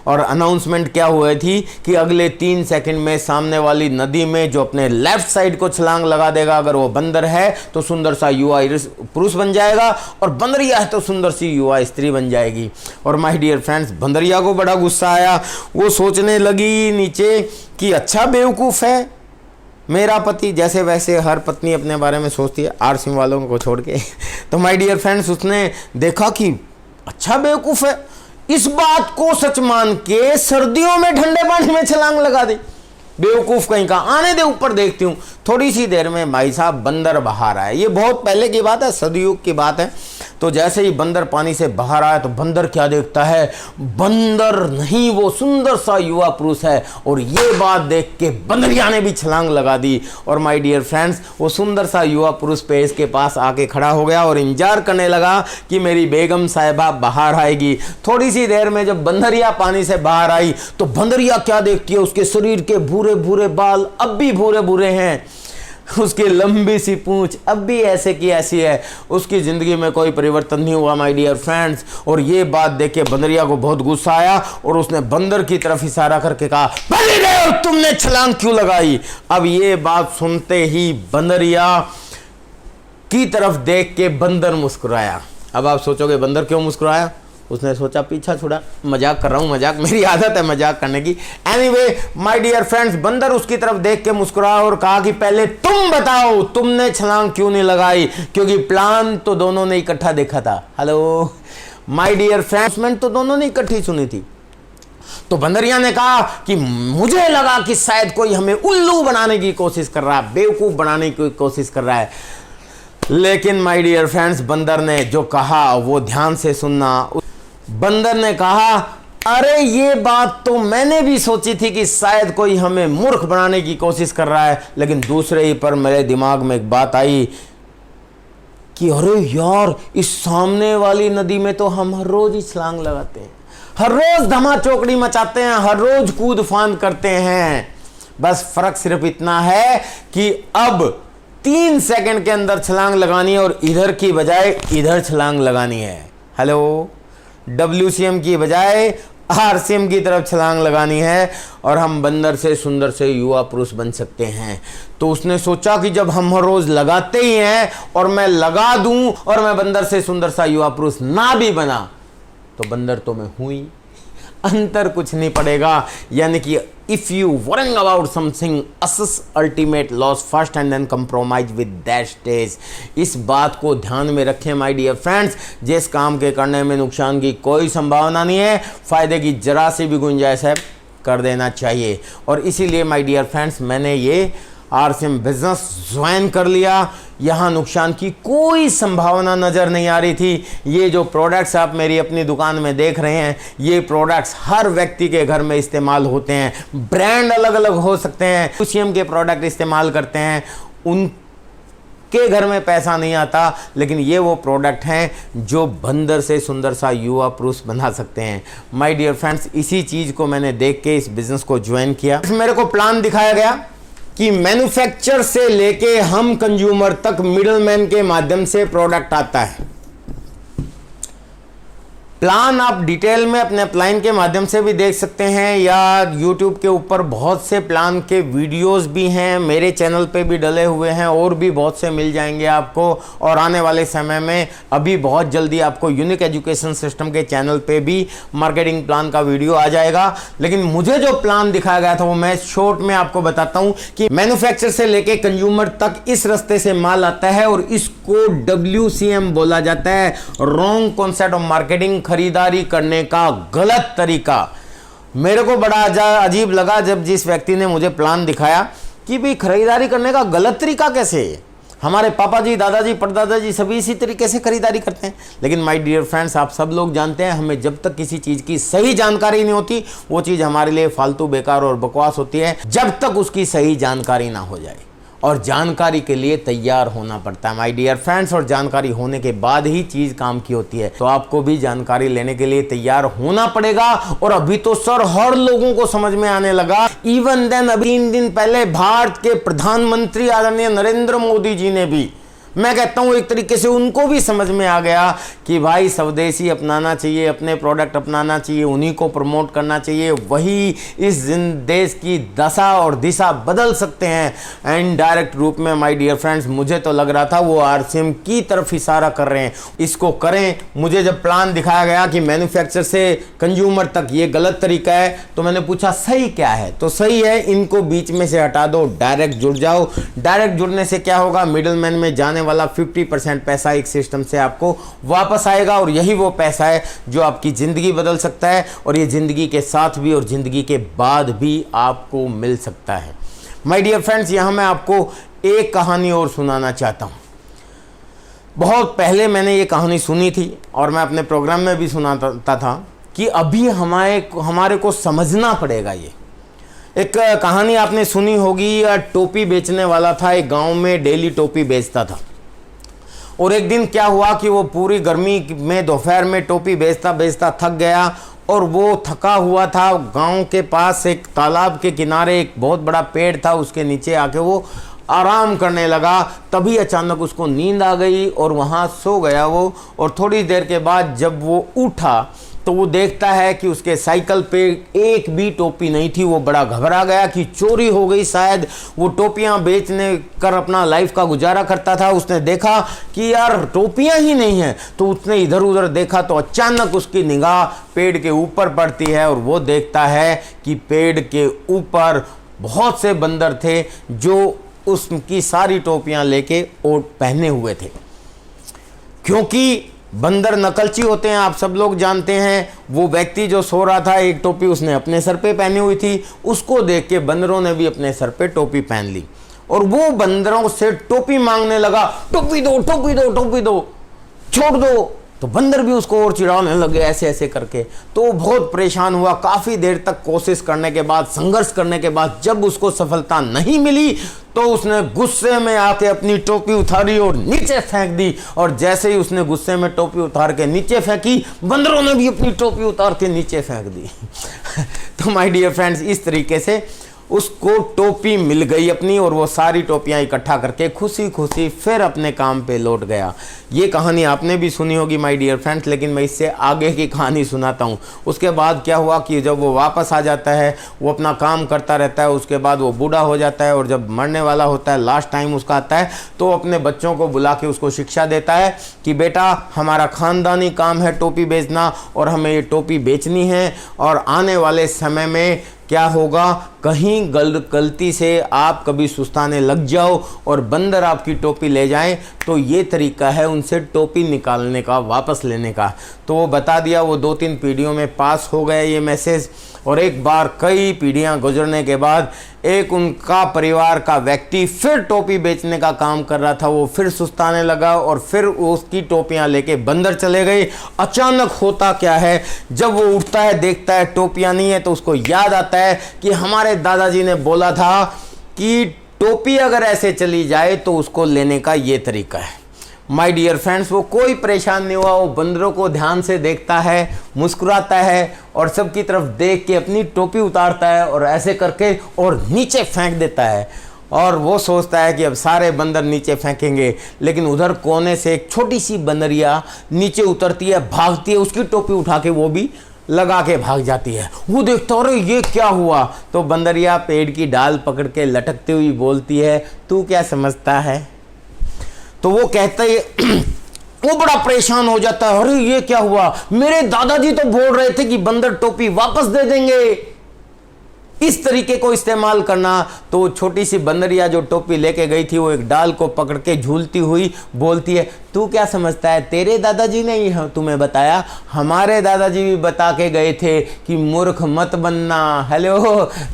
और अनाउंसमेंट क्या हुई थी कि अगले 3 सेकंड में सामने वाली नदी में जो अपने लेफ्ट साइड को छलांग लगा देगा, अगर वो बंदर है तो सुंदर सा युवा पुरुष बन जाएगा, और बंदरिया है तो सुंदर सी युवा स्त्री बन जाएगी। और माय डियर फ्रेंड्स, बंदरिया को बड़ा गुस्सा आया। वो सोचने लगी नीचे कि अच्छा बेवकूफ है मेरा पति, जैसे वैसे हर पत्नी अपने बारे में सोचती है, आर सिंह वालों को छोड़ के। तो माय डियर फ्रेंड्स, उसने देखा कि अच्छा बेवकूफ है, इस बात को सच मान के सर्दियों में ठंडे पानी में छलांग लगा दी। बेवकूफ कहीं का, आने दे ऊपर देखती हूँ। थोड़ी सी देर में भाई साहब बंदर बाहर आया। ये बहुत पहले की बात है, सदयुग की बात है। तो जैसे ही बंदर पानी से बाहर आया तो बंदर क्या देखता है, बंदर नहीं, वो सुंदर सा युवा पुरुष है। और ये बात देख के बंदरिया ने भी छलांग लगा दी। और माय डियर फ्रेंड्स, वो सुंदर सा युवा पुरुष पेड़ के पास आके खड़ा हो गया और इंतजार करने लगा कि मेरी बेगम साहिबा बाहर आएगी। थोड़ी सी देर में जब बंदरिया पानी से बाहर आई तो बंदरिया क्या देखती है, उसके शरीर के भूरे भूरे बाल अब भी भूरे भूरे हैं, उसकी लंबी सी पूंछ अब भी ऐसे की ऐसी है। उसकी जिंदगी में कोई परिवर्तन नहीं हुआ माय डियर फ्रेंड्स। और ये बात देख के बंदरिया को बहुत गुस्सा आया और उसने बंदर की तरफ इशारा करके कहा, बंदर तुमने छलांग क्यों लगाई। अब ये बात सुनते ही बंदरिया की तरफ देख के बंदर मुस्कुराया। अब आप सोचोगे बंदर क्यों मुस्कुराया, उसने सोचा पीछा छुड़ा, मजाक कर रहा हूँ, मजाक मेरी आदत है मजाक करने की। एनीवे माय डियर फ्रेंड्स, बंदर उसकी तरफ देख के मुस्कुराया और कहा कि पहले तुम बताओ तुमने छलांग क्यों नहीं लगाई, क्योंकि प्लान तो दोनों ने इकट्ठा देखा था। हेलो माय डियर फ्रेंड्स, तो दोनों ने इकट्ठी सुनी थी। तो बंदरिया ने कहा कि मुझे लगा कि शायद कोई हमें उल्लू बनाने की कोशिश कर रहा है, बेवकूफ बनाने की कोशिश कर रहा है। लेकिन माय डियर फ्रेंड्स, बंदर ने जो कहा वो ध्यान से सुनना। बंदर ने कहा, अरे ये बात तो मैंने भी सोची थी कि शायद कोई हमें मूर्ख बनाने की कोशिश कर रहा है, लेकिन दूसरे ही पर मेरे दिमाग में एक बात आई कि अरे यार, इस सामने वाली नदी में तो हम हर रोज ही छलांग लगाते हैं, हर रोज धमा चौकड़ी मचाते हैं, हर रोज कूद फांद करते हैं। बस फर्क सिर्फ इतना है कि अब 3 सेकंड के अंदर छलांग लगानी है और इधर की बजाय इधर छलांग लगानी है। हेलो, WCM की बजाय RCM की तरफ छलांग लगानी है और हम बंदर से सुंदर से युवा पुरुष बन सकते हैं। तो उसने सोचा कि जब हम हर रोज लगाते ही हैं और मैं लगा दूं और मैं बंदर से सुंदर सा युवा पुरुष ना भी बना तो बंदर तो मैं हूं ही, अंतर कुछ नहीं पड़ेगा। यानी कि if you worrying about something, assess ultimate loss first and then compromise with that stage. इस बात को ध्यान में रखें माय डियर फ्रेंड्स, जिस काम के करने में नुकसान की कोई संभावना नहीं है, फायदे की जरा सी भी गुंजाइश है, कर देना चाहिए। और इसीलिए माय डियर फ्रेंड्स, मैंने ये RCM बिजनेस ज्वाइन कर लिया। यहाँ नुकसान की कोई संभावना नज़र नहीं आ रही थी। ये जो प्रोडक्ट्स आप मेरी अपनी दुकान में देख रहे हैं, ये प्रोडक्ट्स हर व्यक्ति के घर में इस्तेमाल होते हैं। ब्रांड अलग अलग हो सकते हैं, WCM के प्रोडक्ट इस्तेमाल करते हैं, के घर में पैसा नहीं आता, लेकिन ये वो प्रोडक्ट हैं जो बंदर से सुंदर सा युवा पुरुष बना सकते हैं। माय डियर फ्रेंड्स, इसी चीज़ को मैंने देख के इस बिजनेस को ज्वाइन किया। मेरे को प्लान दिखाया गया कि मैन्युफैक्चर से लेके हम कंज्यूमर तक मिडलमैन के माध्यम से प्रोडक्ट आता है। प्लान आप डिटेल में अपने अपलाइन के माध्यम से भी देख सकते हैं, या YouTube के ऊपर बहुत से प्लान के वीडियोस भी हैं, मेरे चैनल पे भी डले हुए हैं, और भी बहुत से मिल जाएंगे आपको। और आने वाले समय में अभी बहुत जल्दी आपको यूनिक एजुकेशन सिस्टम के चैनल पे भी मार्केटिंग प्लान का वीडियो आ जाएगा। लेकिन मुझे जो प्लान दिखाया गया था वो मैं शॉर्ट में आपको बताता हूं कि मैन्युफैक्चर से लेके कंज्यूमर तक इस रास्ते से माल आता है, और इसको WCM बोला जाता है, रॉन्ग कॉन्सेप्ट ऑफ मार्केटिंग, खरीदारी करने का गलत तरीका। मेरे को बड़ा अजीब लगा जब जिस व्यक्ति ने मुझे प्लान दिखाया कि भाई खरीदारी करने का गलत तरीका कैसे है। हमारे पापा जी, दादाजी, परदादा जी सभी इसी तरीके से खरीदारी करते हैं। लेकिन माय डियर फ्रेंड्स, आप सब लोग जानते हैं, हमें जब तक किसी चीज़ की सही जानकारी नहीं होती, वो चीज़ हमारे लिए फालतू, बेकार और बकवास होती है, जब तक उसकी सही जानकारी ना हो जाए। और जानकारी के लिए तैयार होना पड़ता है माय डियर फ्रेंड्स, और जानकारी होने के बाद ही चीज काम की होती है। तो आपको भी जानकारी लेने के लिए तैयार होना पड़ेगा। और अभी तो सर हर लोगों को समझ में आने लगा। इवन देन अभी 3 दिन पहले भारत के प्रधानमंत्री आदरणीय नरेंद्र मोदी जी ने भी, मैं कहता हूं एक तरीके से उनको भी समझ में आ गया कि भाई स्वदेशी अपनाना चाहिए, अपने प्रोडक्ट अपनाना चाहिए, उन्हीं को प्रमोट करना चाहिए, वही इस देश की दशा और दिशा बदल सकते हैं। इनडायरेक्ट रूप में माय डियर फ्रेंड्स, मुझे तो लग रहा था वो RCM की तरफ इशारा कर रहे हैं, इसको करें। मुझे जब प्लान दिखाया गया कि मैन्युफैक्चर से कंज्यूमर तक ये गलत तरीका है, तो मैंने पूछा सही क्या है। तो सही है, इनको बीच में से हटा दो, डायरेक्ट जुड़ जाओ। डायरेक्ट जुड़ने से क्या होगा, मिडलमैन में जाने वाला 50% पैसा एक सिस्टम से आपको वापस आएगा, और यही वो पैसा है जो आपकी जिंदगी बदल सकता है, और ये जिंदगी के साथ भी और जिंदगी के बाद भी आपको मिल सकता है। माय डियर फ्रेंड्स, यहां मैं आपको एक कहानी और सुनाना चाहता हूं। बहुत पहले मैंने ये कहानी सुनी थी, और मैं अपने प्रोग्राम में भी सुनाता था कि अभी हमारे को समझना पड़ेगा। ये एक कहानी आपने सुनी होगी, टोपी बेचने वाला था, एक गांव में डेली टोपी बेचता था। और एक दिन क्या हुआ कि वो पूरी गर्मी में दोपहर में टोपी बेचता बेचता थक गया, और वो थका हुआ था। गांव के पास एक तालाब के किनारे एक बहुत बड़ा पेड़ था, उसके नीचे आके वो आराम करने लगा। तभी अचानक उसको नींद आ गई और वहाँ सो गया वो। और थोड़ी देर के बाद जब वो उठा तो वो देखता है कि उसके साइकिल पे एक भी टोपी नहीं थी। वो बड़ा घबरा गया कि चोरी हो गई शायद। वो टोपियां बेचने कर अपना लाइफ का गुजारा करता था। उसने देखा कि यार टोपियां ही नहीं हैं, तो उसने इधर उधर देखा तो अचानक उसकी निगाह पेड़ के ऊपर पड़ती है, और वो देखता है कि पेड़ के ऊपर बहुत से बंदर थे जो उसकी सारी टोपियां लेके और पहने हुए थे। क्योंकि बंदर नकलची होते हैं, आप सब लोग जानते हैं। वो व्यक्ति जो सो रहा था, एक टोपी उसने अपने सर पे पहनी हुई थी, उसको देख के बंदरों ने भी अपने सर पे टोपी पहन ली, और वो बंदरों से टोपी मांगने लगा, टोपी दो, टोपी दो, टोपी दो, छोड़ दो। तो बंदर भी उसको और चिढ़ाने लगे ऐसे ऐसे करके। तो वो बहुत परेशान हुआ। काफ़ी देर तक कोशिश करने के बाद, संघर्ष करने के बाद जब उसको सफलता नहीं मिली, तो उसने गुस्से में आके अपनी टोपी उतारी और नीचे फेंक दी। और जैसे ही उसने गुस्से में टोपी उतार के नीचे फेंकी, बंदरों ने भी अपनी टोपी उतार के नीचे फेंक दी। तो माय डियर फ्रेंड्स, इस तरीके से उसको टोपी मिल गई अपनी, और वो सारी टोपियां इकट्ठा करके खुशी खुशी फिर अपने काम पे लौट गया। ये कहानी आपने भी सुनी होगी माय डियर फ्रेंड्स, लेकिन मैं इससे आगे की कहानी सुनाता हूँ। उसके बाद क्या हुआ कि जब वो वापस आ जाता है, वो अपना काम करता रहता है। उसके बाद वो बूढ़ा हो जाता है, और जब मरने वाला होता है, लास्ट टाइम उसका आता है, तो अपने बच्चों को बुला के उसको शिक्षा देता है कि बेटा, हमारा खानदानी काम है टोपी बेचना, और हमें ये टोपी बेचनी है। और आने वाले समय में क्या होगा, कहीं गलती से आप कभी सुस्ताने लग जाओ और बंदर आपकी टोपी ले जाए, तो ये तरीका है उनसे टोपी निकालने का, वापस लेने का। तो वो बता दिया। वो 2-3 पीढ़ियों में पास हो गया ये मैसेज। और एक बार कई पीढ़ियां गुजरने के बाद एक उनका परिवार का व्यक्ति फिर टोपी बेचने का काम कर रहा था। वो फिर सुस्ताने लगा और फिर उसकी टोपियां लेके बंदर चले गए। अचानक होता क्या है, जब वो उठता है देखता है टोपियां नहीं है, तो उसको याद आता है कि हमारे दादाजी ने बोला था कि टोपी अगर ऐसे चली जाए तो उसको लेने का ये तरीका है। माय डियर फ्रेंड्स, वो कोई परेशान नहीं हुआ, वो बंदरों को ध्यान से देखता है, मुस्कुराता है और सबकी तरफ देख के अपनी टोपी उतारता है और ऐसे करके और नीचे फेंक देता है। और वो सोचता है कि अब सारे बंदर नीचे फेंकेंगे, लेकिन उधर कोने से एक छोटी सी बंदरिया नीचे उतरती है, भागती है, उसकी टोपी उठा के वो भी लगा के भाग जाती है। वो देखता है अरे ये क्या हुआ, तो बंदरिया पेड़ की डाल पकड़ के लटकती हुई बोलती है, तू क्या समझता है। तो वो कहता है वो बड़ा परेशान हो जाता है, अरे ये क्या हुआ, मेरे दादाजी तो बोल रहे थे कि बंदर टोपी वापस दे देंगे। इस तरीके को इस्तेमाल करना। तो छोटी सी बंदरिया जो टोपी लेके गई थी वो एक डाल को पकड़ के झूलती हुई बोलती है, तू क्या समझता है, तेरे दादाजी ने ही तुम्हें बताया, हमारे दादाजी भी बता के गए थे कि मूर्ख मत बनना। हेलो,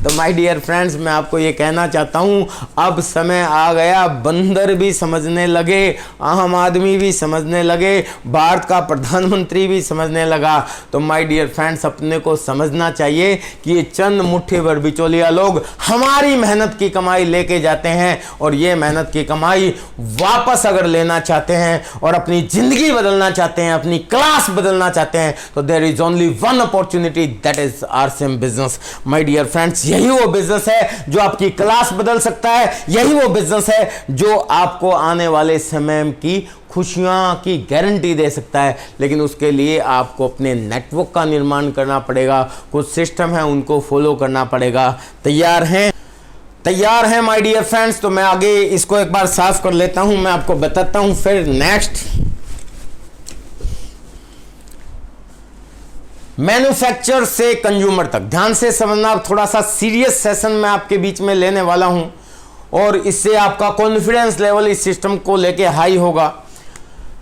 तो माय डियर फ्रेंड्स, मैं आपको ये कहना चाहता हूँ अब समय आ गया, बंदर भी समझने लगे, आम आदमी भी समझने लगे, भारत का प्रधानमंत्री भी समझने लगा। तो माय डियर फ्रेंड्स, अपने को समझना चाहिए कि ये चंद मुट्ठी भर बिचौलिया लोग हमारी मेहनत की कमाई लेके जाते हैं, और ये मेहनत की कमाई वापस अगर लेना चाहते हैं और अपनी जिंदगी बदलना चाहते हैं, अपनी क्लास बदलना चाहते हैं, तो there is only one opportunity, that is RCM business. My dear friends, यही वो बिजनेस है जो आपकी क्लास बदल सकता है, यही वो बिजनेस है जो आपको आने वाले समय की खुशियां की गारंटी दे सकता है। लेकिन उसके लिए आपको अपने नेटवर्क का निर्माण करना पड़ेगा, कुछ सिस्टम है उनको फॉलो करना पड़ेगा। तैयार हैं? तैयार हैं माय डियर फ्रेंड्स? तो मैं आगे इसको एक बार साफ कर लेता हूं, मैं आपको बताता हूं फिर नेक्स्ट। मैन्युफैक्चर से कंज्यूमर तक ध्यान से समझना, थोड़ा सा सीरियस सेशन मैं आपके बीच में लेने वाला हूं और इससे आपका कॉन्फिडेंस लेवल इस सिस्टम को लेके हाई होगा।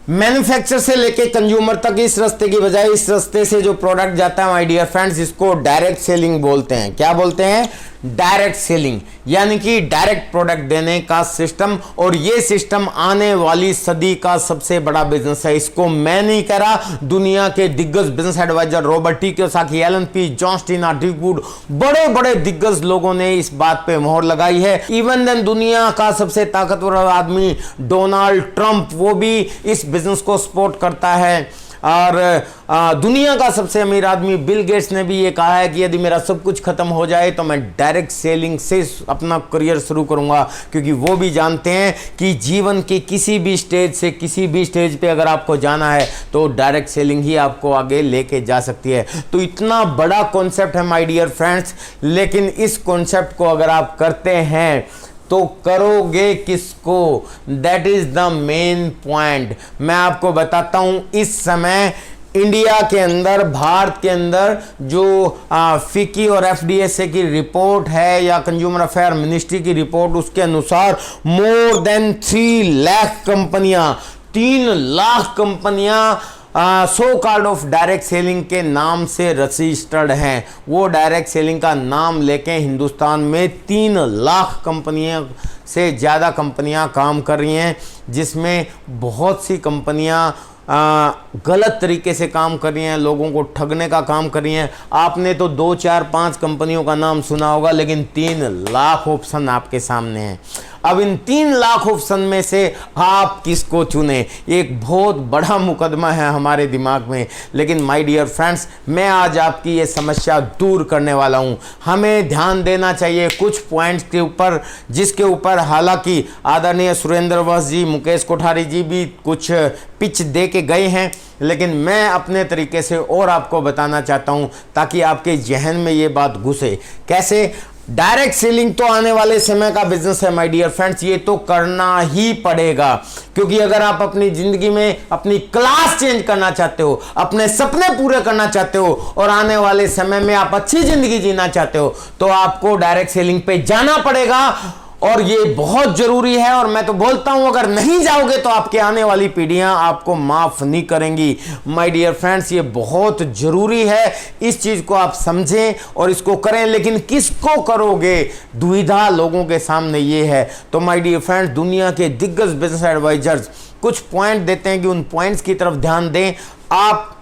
मैन्युफैक्चर से लेके कंज्यूमर तक इस रास्ते की बजाय इस रास्ते से जो प्रोडक्ट जाता है माय डियर फ्रेंड्स, इसको डायरेक्ट सेलिंग बोलते हैं। क्या बोलते हैं? डायरेक्ट सेलिंग, यानी कि डायरेक्ट प्रोडक्ट देने का सिस्टम। और ये सिस्टम आने वाली सदी का सबसे बड़ा बिजनेस है। इसको मैं नहीं कह रहा, दुनिया के दिग्गज business advisor Robert T Kiyosaki, Allan Pease, John स्टीना, डिक वुड, बड़े बड़े दिग्गज लोगों ने इस बात पे मोहर लगाई है। इवन देन दुनिया का सबसे ताकतवर आदमी डोनाल्ड ट्रंप, वो भी इस बिजनेस को सपोर्ट करता है। और दुनिया का सबसे अमीर आदमी बिल गेट्स ने भी ये कहा है कि यदि मेरा सब कुछ खत्म हो जाए तो मैं डायरेक्ट सेलिंग से अपना करियर शुरू करूंगा, क्योंकि वो भी जानते हैं कि जीवन के किसी भी स्टेज से किसी भी स्टेज पे अगर आपको जाना है तो डायरेक्ट सेलिंग ही आपको आगे लेके जा सकती है। तो इतना बड़ा कॉन्सेप्ट है माय डियर फ्रेंड्स, लेकिन इस कॉन्सेप्ट को अगर आप करते हैं तो करोगे किसको, that is the main point. मैं आपको बताता हूं, इस समय इंडिया के अंदर, भारत के अंदर जो फिकी और FDSA की रिपोर्ट है या कंज्यूमर अफेयर मिनिस्ट्री की रिपोर्ट, उसके अनुसार मोर देन 3 लाख कंपनियां, 3 लाख कंपनियां so called off direct selling के नाम से रजिस्टर्ड हैं। वो डायरेक्ट सेलिंग का नाम लेके हिंदुस्तान में 3 लाख कंपनियां से ज़्यादा कंपनियां काम कर रही हैं, जिसमें बहुत सी कंपनियां गलत तरीके से काम कर रही हैं, लोगों को ठगने का काम कर रही हैं। आपने तो 2, 4, 5 कंपनियों का नाम सुना होगा, लेकिन 3 लाख ऑप्शन आपके सामने हैं। अब इन 3 लाख ऑप्शन में से आप किसको चुने, एक बहुत बड़ा मुकदमा है हमारे दिमाग में। लेकिन माय डियर फ्रेंड्स, मैं आज आपकी ये समस्या दूर करने वाला हूँ। हमें ध्यान देना चाहिए कुछ पॉइंट्स के ऊपर, जिसके ऊपर हालांकि आदरणीय सुरेंद्र वत्स जी, मुकेश कोठारी जी भी कुछ पिच दे के गए हैं, लेकिन मैं अपने तरीके से और आपको बताना चाहता हूँ ताकि आपके जहन में ये बात घुसे। कैसे? डायरेक्ट सेलिंग तो आने वाले समय का बिजनेस है माय डियर फ्रेंड्स, ये तो करना ही पड़ेगा, क्योंकि अगर आप अपनी जिंदगी में अपनी क्लास चेंज करना चाहते हो, अपने सपने पूरे करना चाहते हो और आने वाले समय में आप अच्छी जिंदगी जीना चाहते हो, तो आपको डायरेक्ट सेलिंग पे जाना पड़ेगा। और ये बहुत जरूरी है, और मैं तो बोलता हूं अगर नहीं जाओगे तो आपके आने वाली पीढ़ियां आपको माफ नहीं करेंगी। माय डियर फ्रेंड्स, ये बहुत जरूरी है, इस चीज को आप समझें और इसको करें। लेकिन किसको करोगे, दुविधा लोगों के सामने ये है। तो माय डियर फ्रेंड्स, दुनिया के दिग्गज बिजनेस एडवाइजर्स कुछ पॉइंट देते हैं कि उन पॉइंट्स की तरफ ध्यान दें, आप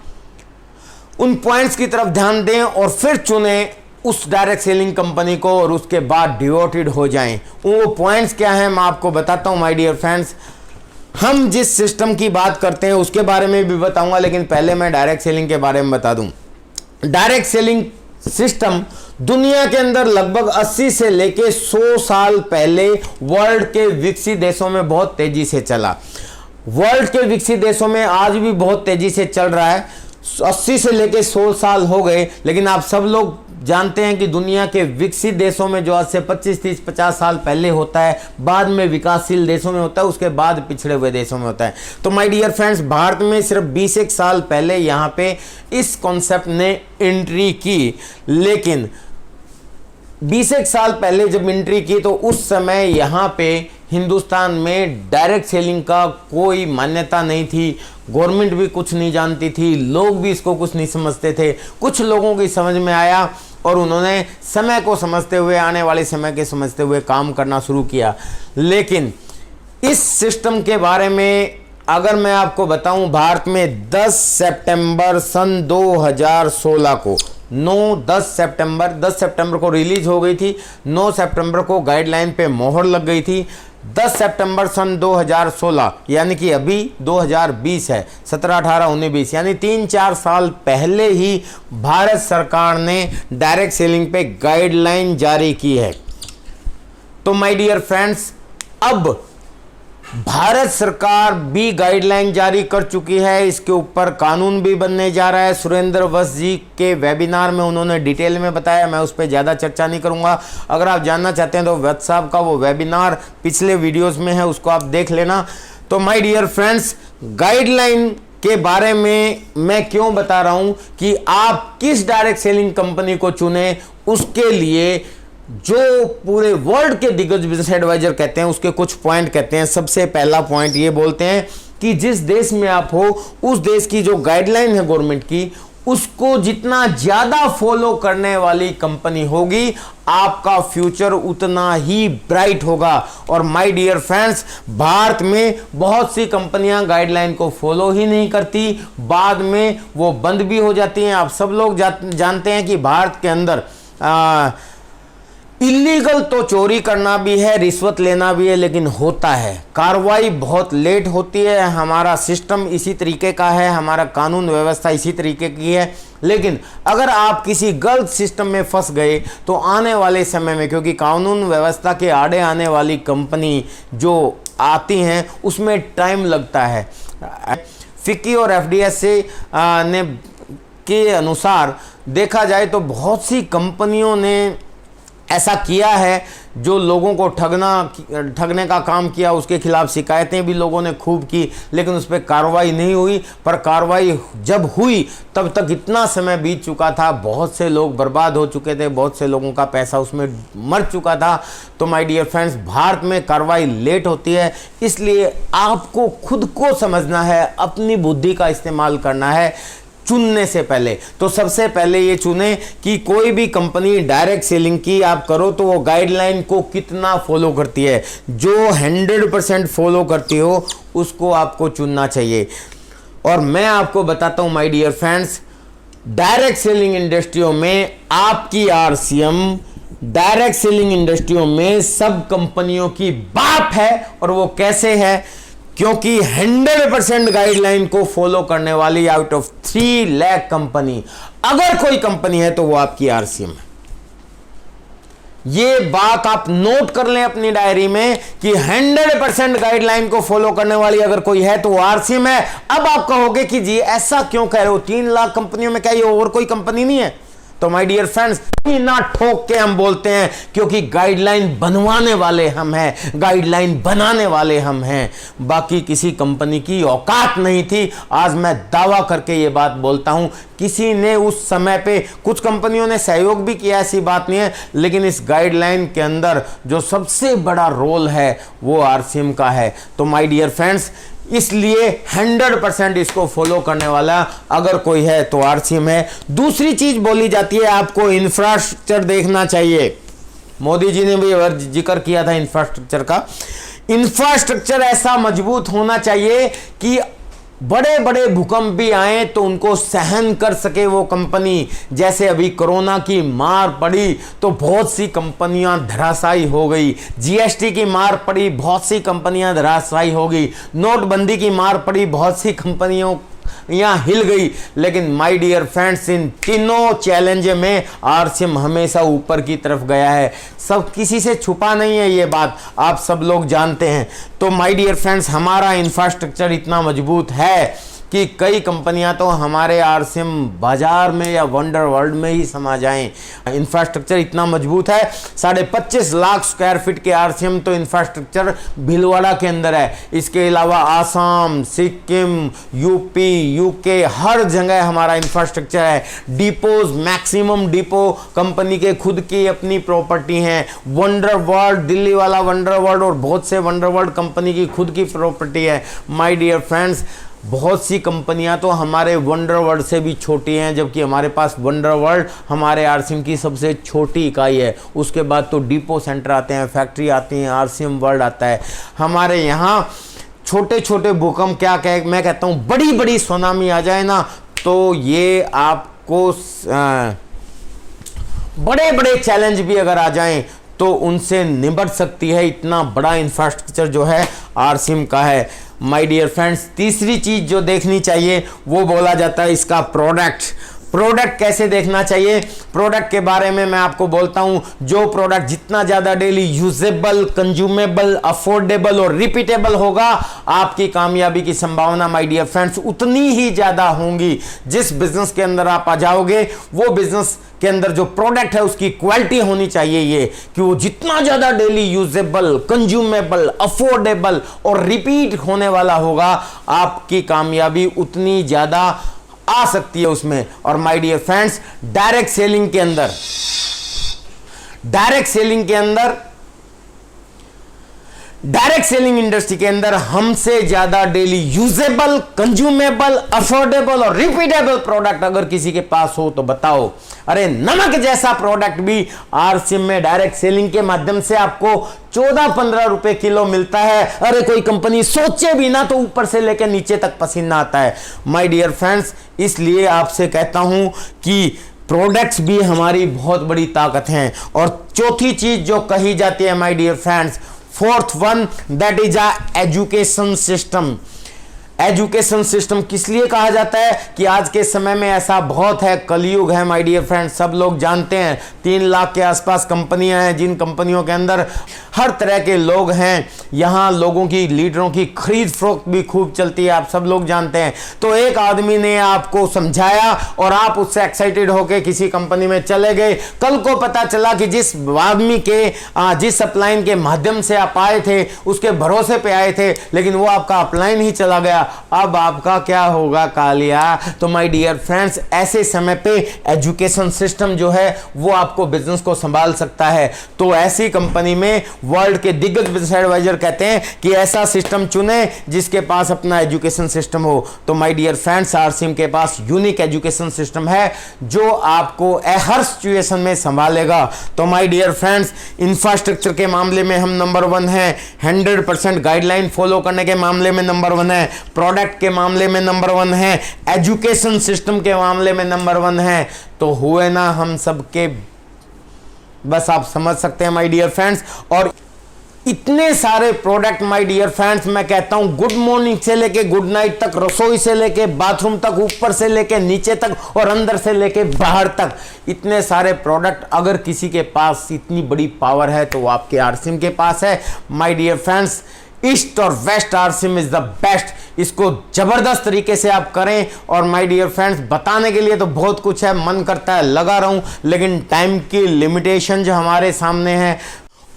उन पॉइंट्स की तरफ ध्यान दें और फिर चुनें उस डायरेक्ट सेलिंग कंपनी को और उसके बाद डिवोटेड हो जाएं। वो पॉइंट्स क्या हैं मैं आपको बताता हूं माय डियर फ्रेंड्स। हम जिस सिस्टम की बात करते हैं उसके बारे में भी बताऊंगा, लेकिन पहले मैं डायरेक्ट सेलिंग के बारे में बता दूं। डायरेक्ट सेलिंग सिस्टम दुनिया के अंदर लगभग 80 से लेके 100 साल पहले वर्ल्ड के विकसित देशों में बहुत तेजी से चला। वर्ल्ड के विकसित देशों में आज भी बहुत तेजी से चल रहा है। 80 से लेके 100 साल हो गए, लेकिन आप सब लोग जानते हैं कि दुनिया के विकसित देशों में जो आज से 25, 30, 50 साल पहले होता है, बाद में विकासशील देशों में होता है, उसके बाद पिछड़े हुए देशों में होता है। तो माय डियर फ्रेंड्स, भारत में सिर्फ 20 साल पहले यहाँ पे इस कॉन्सेप्ट ने एंट्री की, लेकिन 20 साल पहले जब एंट्री की तो उस समय यहाँ पे हिंदुस्तान में डायरेक्ट सेलिंग का कोई मान्यता नहीं थी। गवर्नमेंट भी कुछ नहीं जानती थी, लोग भी इसको कुछ नहीं समझते थे। कुछ लोगों की समझ में आया और उन्होंने समय को समझते हुए, आने वाले समय के समझते हुए काम करना शुरू किया। लेकिन इस सिस्टम के बारे में अगर मैं आपको बताऊं, भारत में 10 सितंबर सन 2016 को 10 सितंबर को रिलीज हो गई थी। 9 सितंबर को गाइडलाइन पे मोहर लग गई थी। 10 सितंबर सन 2016 यानी कि अभी 2020 है, 17, 18, 19, 20 यानी 3-4 साल पहले ही भारत सरकार ने डायरेक्ट सेलिंग पे गाइडलाइन जारी की है। तो माय डियर फ्रेंड्स, अब भारत सरकार भी गाइडलाइन जारी कर चुकी है, इसके ऊपर कानून भी बनने जा रहा है। सुरेंद्र वत्स जी के वेबिनार में उन्होंने डिटेल में बताया, मैं उस पर ज़्यादा चर्चा नहीं करूंगा। अगर आप जानना चाहते हैं तो वत्स साहब का वो वेबिनार पिछले वीडियोस में है, उसको आप देख लेना। तो माय डियर फ्रेंड्स, गाइडलाइन के बारे में मैं क्यों बता रहा हूं कि आप किस डायरेक्ट सेलिंग कंपनी को चुने, उसके लिए जो पूरे वर्ल्ड के दिग्गज बिजनेस एडवाइजर कहते हैं उसके कुछ पॉइंट कहते हैं। सबसे पहला पॉइंट ये बोलते हैं कि जिस देश में आप हो उस देश की जो गाइडलाइन है गवर्नमेंट की, उसको जितना ज्यादा फॉलो करने वाली कंपनी होगी, आपका फ्यूचर उतना ही ब्राइट होगा। और माय डियर फ्रेंड्स, भारत में बहुत सी कंपनियां गाइडलाइन को फॉलो ही नहीं करती, बाद में वो बंद भी हो जाती हैं। आप सब लोग जानते हैं कि भारत के अंदर इलीगल तो चोरी करना भी है, रिश्वत लेना भी है, लेकिन होता है, कार्रवाई बहुत लेट होती है। हमारा सिस्टम इसी तरीके का है, हमारा कानून व्यवस्था इसी तरीके की है। लेकिन अगर आप किसी गलत सिस्टम में फंस गए तो आने वाले समय में, क्योंकि कानून व्यवस्था के आड़े आने वाली कंपनी जो आती हैं उसमें टाइम लगता है। फिक्की और एफडीएसए ने के अनुसार देखा जाए तो बहुत सी कंपनियों ने ऐसा किया है जो लोगों को ठगने का काम किया। उसके खिलाफ शिकायतें भी लोगों ने खूब की, लेकिन उस पर कार्रवाई नहीं हुई। पर कार्रवाई जब हुई तब तक इतना समय बीत चुका था, बहुत से लोग बर्बाद हो चुके थे, बहुत से लोगों का पैसा उसमें मर चुका था। तो माय डियर फ्रेंड्स, भारत में कार्रवाई लेट होती है, इसलिए आपको खुद को समझना है, अपनी बुद्धि का इस्तेमाल करना है चुनने से पहले। तो सबसे पहले ये चुने कि कोई भी कंपनी डायरेक्ट सेलिंग की आप करो तो वो गाइडलाइन को कितना फॉलो करती है। जो 100% फॉलो करती हो उसको आपको चुनना चाहिए। और मैं आपको बताता हूं my dear friends, direct selling इंडस्ट्रियों में आपकी आरसीएम डायरेक्ट सेलिंग इंडस्ट्रियों में सब कंपनियों की बाप है। और वो कैसे है? क्योंकि 100% गाइडलाइन को फॉलो करने वाली आउट ऑफ 3 लाख कंपनी अगर कोई कंपनी है तो वो आपकी आरसीएम है। ये बात आप नोट कर लें अपनी डायरी में कि 100% गाइडलाइन को फॉलो करने वाली अगर कोई है तो वो आरसीएम है। अब आप कहोगे कि जी ऐसा क्यों कह रहे हो, 3 लाख कंपनियों में क्या ये और कोई कंपनी नहीं है? तो माय डियर फ्रेंड्स, ना ठोक के हम बोलते हैं क्योंकि गाइडलाइन बनवाने वाले हम हैं, गाइडलाइन बनाने वाले हम हैं। बाकी किसी कंपनी की औकात नहीं थी। आज मैं दावा करके ये बात बोलता हूं, किसी ने उस समय पे, कुछ कंपनियों ने सहयोग भी किया, ऐसी बात नहीं है, लेकिन इस गाइडलाइन के अंदर जो सबसे बड़ा रोल है वो आरसीएम का है। तो माय डियर फ्रेंड्स, इसलिए 100% इसको फॉलो करने वाला अगर कोई है तो आरसीएम है। दूसरी चीज बोली जाती है आपको इंफ्रास्ट्रक्चर देखना चाहिए। मोदी जी ने भी जिक्र किया था इंफ्रास्ट्रक्चर का। इंफ्रास्ट्रक्चर ऐसा मजबूत होना चाहिए कि बड़े बड़े भूकंप भी आए तो उनको सहन कर सके वो कंपनी। जैसे अभी कोरोना की मार पड़ी तो बहुत सी कंपनियां धराशायी हो गई, जीएसटी की मार पड़ी, बहुत सी कंपनियां धराशायी हो गई, नोटबंदी की मार पड़ी, बहुत सी कंपनियों यहां हिल गई। लेकिन माय डियर फ्रेंड्स, इन तीनों चैलेंज में आरसीएम हमेशा ऊपर की तरफ गया है। सब किसी से छुपा नहीं है, ये बात आप सब लोग जानते हैं। तो माय डियर फ्रेंड्स, हमारा इंफ्रास्ट्रक्चर इतना मजबूत है कि कई कंपनियां तो हमारे आरसीएम बाजार में या वंडर वर्ल्ड में ही समा जाएं। इंफ्रास्ट्रक्चर इतना मजबूत है, 25.5 लाख स्क्वायर फीट के आरसीएम तो इंफ्रास्ट्रक्चर भीलवाड़ा के अंदर है। इसके अलावा आसाम, सिक्किम, यूपी, यूके, हर जगह हमारा इंफ्रास्ट्रक्चर है। डिपोज, मैक्सिमम डिपो कंपनी के खुद की अपनी प्रॉपर्टी हैं। वंडर वर्ल्ड, दिल्ली वाला वंडर वर्ल्ड और बहुत से वंडर वर्ल्ड कंपनी की खुद की प्रॉपर्टी है। माय डियर फ्रेंड्स, बहुत सी कंपनियां तो हमारे वंडर वर्ल्ड से भी छोटी हैं, जबकि हमारे पास वंडर वर्ल्ड हमारे आरसीएम की सबसे छोटी इकाई है। उसके बाद तो डिपो सेंटर आते हैं, फैक्ट्री आती हैं, आरसीएम वर्ल्ड आता है। हमारे यहाँ छोटे छोटे भूकंप, क्या कह मैं कहता हूँ बड़ी बड़ी सुनामी आ जाए ना, तो ये आपको बड़े बड़े चैलेंज भी अगर आ जाएं तो उनसे निपट सकती है। इतना बड़ा इंफ्रास्ट्रक्चर जो है आरसीएम का है। माय डियर फ्रेंड्स, तीसरी चीज जो देखनी चाहिए वो बोला जाता है इसका प्रोडक्ट कैसे देखना चाहिए। प्रोडक्ट के बारे में मैं आपको बोलता हूं, जो प्रोडक्ट जितना ज्यादा डेली यूजेबल, कंज्यूमेबल, अफोर्डेबल और रिपीटेबल होगा, आपकी कामयाबी की संभावना माय डियर फ्रेंड्स उतनी ही ज्यादा होंगी। जिस बिजनेस के अंदर आप आ जाओगे, वो बिजनेस के अंदर जो प्रोडक्ट है उसकी क्वालिटी होनी चाहिए, ये कि वो जितना ज्यादा डेली यूजेबल, कंज्यूमेबल, अफोर्डेबल और रिपीट होने वाला होगा, आपकी कामयाबी उतनी ज्यादा आ सकती है उसमें। और my dear friends, direct selling industry के अंदर हमसे ज्यादा डेली यूजेबल, कंज्यूमेबल, अफोर्डेबल और रिपीटेबल प्रोडक्ट अगर किसी के पास हो तो बताओ। अरे नमक जैसा प्रोडक्ट भी आरसीएम में डायरेक्ट सेलिंग के माध्यम से आपको 14-15 रुपए किलो मिलता है। अरे कोई कंपनी सोचे भी ना तो ऊपर से लेकर नीचे तक पसीना आता है। माय डियर फ्रेंड्स, इसलिए आपसे कहता हूं कि प्रोडक्ट्स भी हमारी बहुत बड़ी ताकत हैं। और चौथी चीज जो कही जाती है my dear friends, fourth one, that is a education system. Education system किस लिए कहा जाता है कि आज के समय में ऐसा बहुत है, कलयुग है माय डियर फ्रेंड्स, सब लोग जानते हैं। 3 लाख के आसपास कंपनियां हैं, जिन कंपनियों के अंदर हर तरह के लोग हैं। यहाँ लोगों की, लीडरों की खरीद फरोख्त भी खूब चलती है, आप सब लोग जानते हैं। तो एक आदमी ने आपको समझाया और आप उससे एक्साइटेड होकर किसी कंपनी में चले गए। कल को पता चला कि जिस आदमी के, जिस अपलाइन के माध्यम से आप आए थे, उसके भरोसे पे आए थे, लेकिन वो आपका अपलाइन ही चला गया। अब आपका क्या होगा कालिया। तो माय डियर फ्रेंड्स, ऐसे समय पे एजुकेशन सिस्टम जो है वो आपको बिजनेस को संभाल सकता है। तो ऐसी कंपनी में वर्ल्ड के दिग्गज बिजनेस एडवाइजर कहते हैं कि ऐसा सिस्टम चुने जिसके पास अपना एजुकेशन सिस्टम हो। तो माय डियर फ्रेंड्स, आरसीएम के पास यूनिक एजुकेशन सिस्टम है जो आपको हर सिचुएशन में संभालेगा। तो माय डियर फ्रेंड्स, इंफ्रास्ट्रक्चर के मामले में हम नंबर 1 हैं, 100% गाइडलाइन फॉलो करने के मामले में नंबर 1 है, प्रोडक्ट के मामले में नंबर 1 है, एजुकेशन सिस्टम के मामले में नंबर 1 है। तो हुए ना हम सबके, बस आप समझ सकते हैं माय डियर फ्रेंड्स। और इतने सारे प्रोडक्ट माय डियर फ्रेंड्स, मैं कहता हूं गुड मॉर्निंग से लेके गुड नाइट तक, रसोई से लेके बाथरूम तक, ऊपर से लेके नीचे तक और अंदर से लेके बाहर तक, इतने सारे प्रोडक्ट अगर किसी के पास इतनी बड़ी पावर है तो वो आपके आरसीएम के पास है। माय डियर फ्रेंड्स, ईस्ट और west RCM is the best. इसको जबरदस्त तरीके से आप करें। और माय डियर फ्रेंड्स, बताने के लिए तो बहुत कुछ है, मन करता है लगा रहूं, लेकिन टाइम की लिमिटेशन जो हमारे सामने है।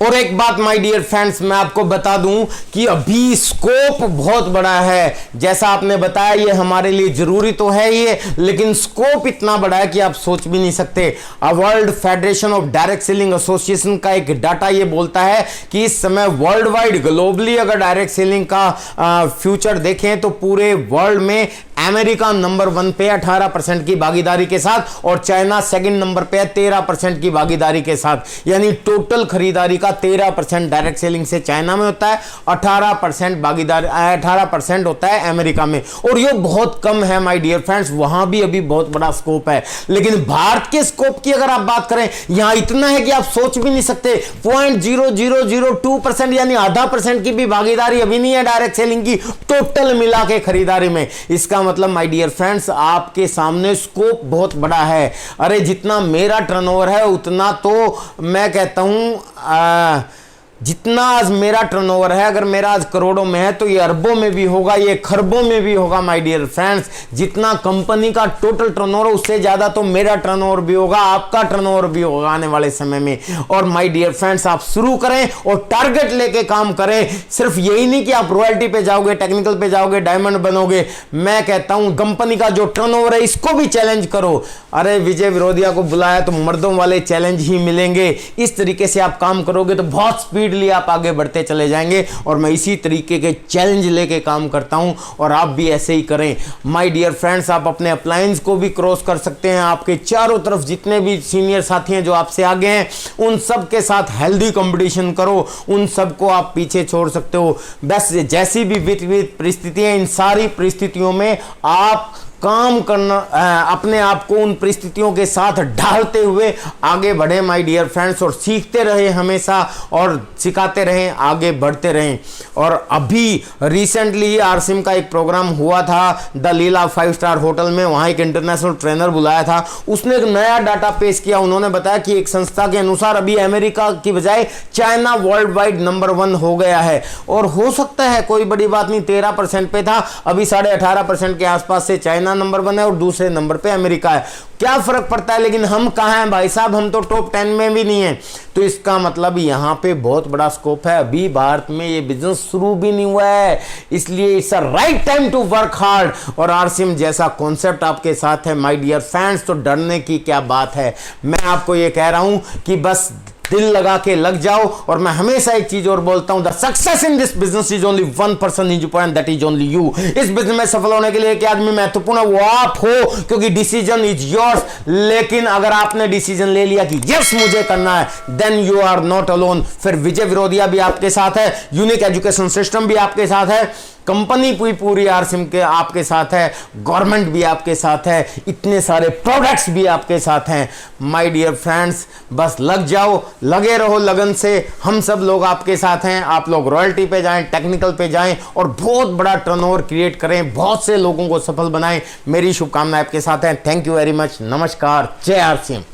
और एक बात माय डियर फ्रेंड्स, मैं आपको बता दूं कि अभी स्कोप बहुत बड़ा है। जैसा आपने बताया, ये हमारे लिए जरूरी तो है ये, लेकिन स्कोप इतना बड़ा है कि आप सोच भी नहीं सकते। World federation of direct selling association का एक डाटा ये बोलता है कि इस समय वर्ल्ड वाइड, ग्लोबली अगर डायरेक्ट सेलिंग का फ्यूचर देखें तो पूरे वर्ल्ड में अमेरिका नंबर 1 पे 18% की भागीदारी के साथ और चाइना सेकंड नंबर पे 13% की भागीदारी के साथ, यानी टोटल खरीदारी का 13% डायरेक्ट सेलिंग से चाइना में होता है, 18% भागीदार 18% होता है अमेरिका में, और ये बहुत कम है माय डियर फ्रेंड्स। वहां भी अभी बहुत बड़ा स्कोप है, लेकिन भारत के स्कोप की अगर आप बात करें, यहां इतना है कि आप सोच भी नहीं सकते। 0.0002% यानी आधा % की भी भागीदारी अभी नहीं है डायरेक्ट सेलिंग की टोटल मिला के खरीदारी में। इसका मतलब माय डियर फ्रेंड्स आपके सामने स्कोप बहुत बड़ा है। अरे जितना मेरा टर्नओवर है उतना तो मैं कहता हूं जितना आज मेरा टर्नओवर है, अगर मेरा आज करोड़ों में है तो ये अरबों में भी होगा, ये खरबों में भी होगा माय डियर फ्रेंड्स। जितना कंपनी का टोटल टर्नओवर उससे ज्यादा तो मेरा टर्नओवर भी होगा, आपका टर्नओवर भी होगा आने वाले समय में। और माय डियर फ्रेंड्स आप शुरू करें और टारगेट लेके काम करें। सिर्फ यही नहीं कि आप रॉयल्टी पे जाओगे, टेक्निकल पे जाओगे, डायमंड बनोगे। मैं कहता हूं कंपनी का जो टर्नओवर है इसको भी चैलेंज करो। अरे विजय विरोधिया को बुलाया तो मर्दों वाले चैलेंज ही मिलेंगे। इस तरीके से आप काम करोगे तो बहुत स्पीड लिए आप आगे बढ़ते चले जाएंगे, और मैं इसी तरीके के चैलेंज लेके काम करता हूं और आप भी ऐसे ही करें माय डियर फ्रेंड्स। आप अपने अपलायंस को भी क्रॉस कर सकते हैं। आपके चारों तरफ जितने भी सीनियर साथी हैं जो आपसे आगे हैं, उन सब के साथ हेल्दी कंपटीशन करो, उन सबको आप पीछे छोड़ सकते हो। बस जैसी भी विपरीत परिस्थितियां, इन सारी परिस्थितियों में आप काम करना, अपने आप को उन परिस्थितियों के साथ ढालते हुए आगे बढ़े माय डियर फ्रेंड्स, और सीखते रहे हमेशा और सिखाते रहें, आगे बढ़ते रहें। और अभी रिसेंटली आरसीएम का एक प्रोग्राम हुआ था द लीला 5 स्टार होटल में, वहां एक इंटरनेशनल ट्रेनर बुलाया था। उसने एक नया डाटा पेश किया। उन्होंने बताया कि एक संस्था के अनुसार अभी अमेरिका की बजाय चाइना वर्ल्ड वाइड नंबर 1 हो गया है, और हो सकता है कोई बड़ी बात नहीं, 13% पे था, अभी 18.5% के आसपास से चाइना नंबर 1 है और दूसरे नंबर पे अमेरिका है। क्या फर्क पड़ता है, लेकिन हम कहां हैं भाई साहब, हम तो टॉप 10 में भी नहीं है। तो इसका मतलब यहां पे बहुत बड़ा स्कोप है। अभी भारत में ये बिजनेस शुरू भी नहीं हुआ है, इसलिए it's a right time to work hard. और आरसीएम जैसा कॉन्सेप्ट आपके साथ है माय डियर फ्रेंड्स, तो डरने की क्या बात है। मैं आपको ये कह रहा हूं कि बस दिल लगा के लग जाओ। और मैं हमेशा एक चीज और बोलता हूं, the success in this business is only one person is important, that is only you. इस बिजनेस में सफल होने के लिए एक आदमी महत्वपूर्ण है, वो आप हो, क्योंकि डिसीजन इज योर्स। लेकिन अगर आपने डिसीजन ले लिया कि यस मुझे करना है, then you are not alone. फिर विजय विरोधिया भी आपके साथ है, यूनिक एजुकेशन सिस्टम भी आपके साथ है, कंपनी पूरी आरसीएम के आपके साथ है, गवर्नमेंट भी आपके साथ है, इतने सारे प्रोडक्ट्स भी आपके साथ हैं माय डियर फ्रेंड्स। बस लग जाओ, लगे रहो लगन से, हम सब लोग आपके साथ हैं। आप लोग रॉयल्टी पे जाएं, टेक्निकल पे जाएं और बहुत बड़ा टर्नओवर क्रिएट करें, बहुत से लोगों को सफल बनाएं। मेरी शुभकामनाएं आपके साथ हैं। Thank you very much. नमस्कार। जय आरसीएम।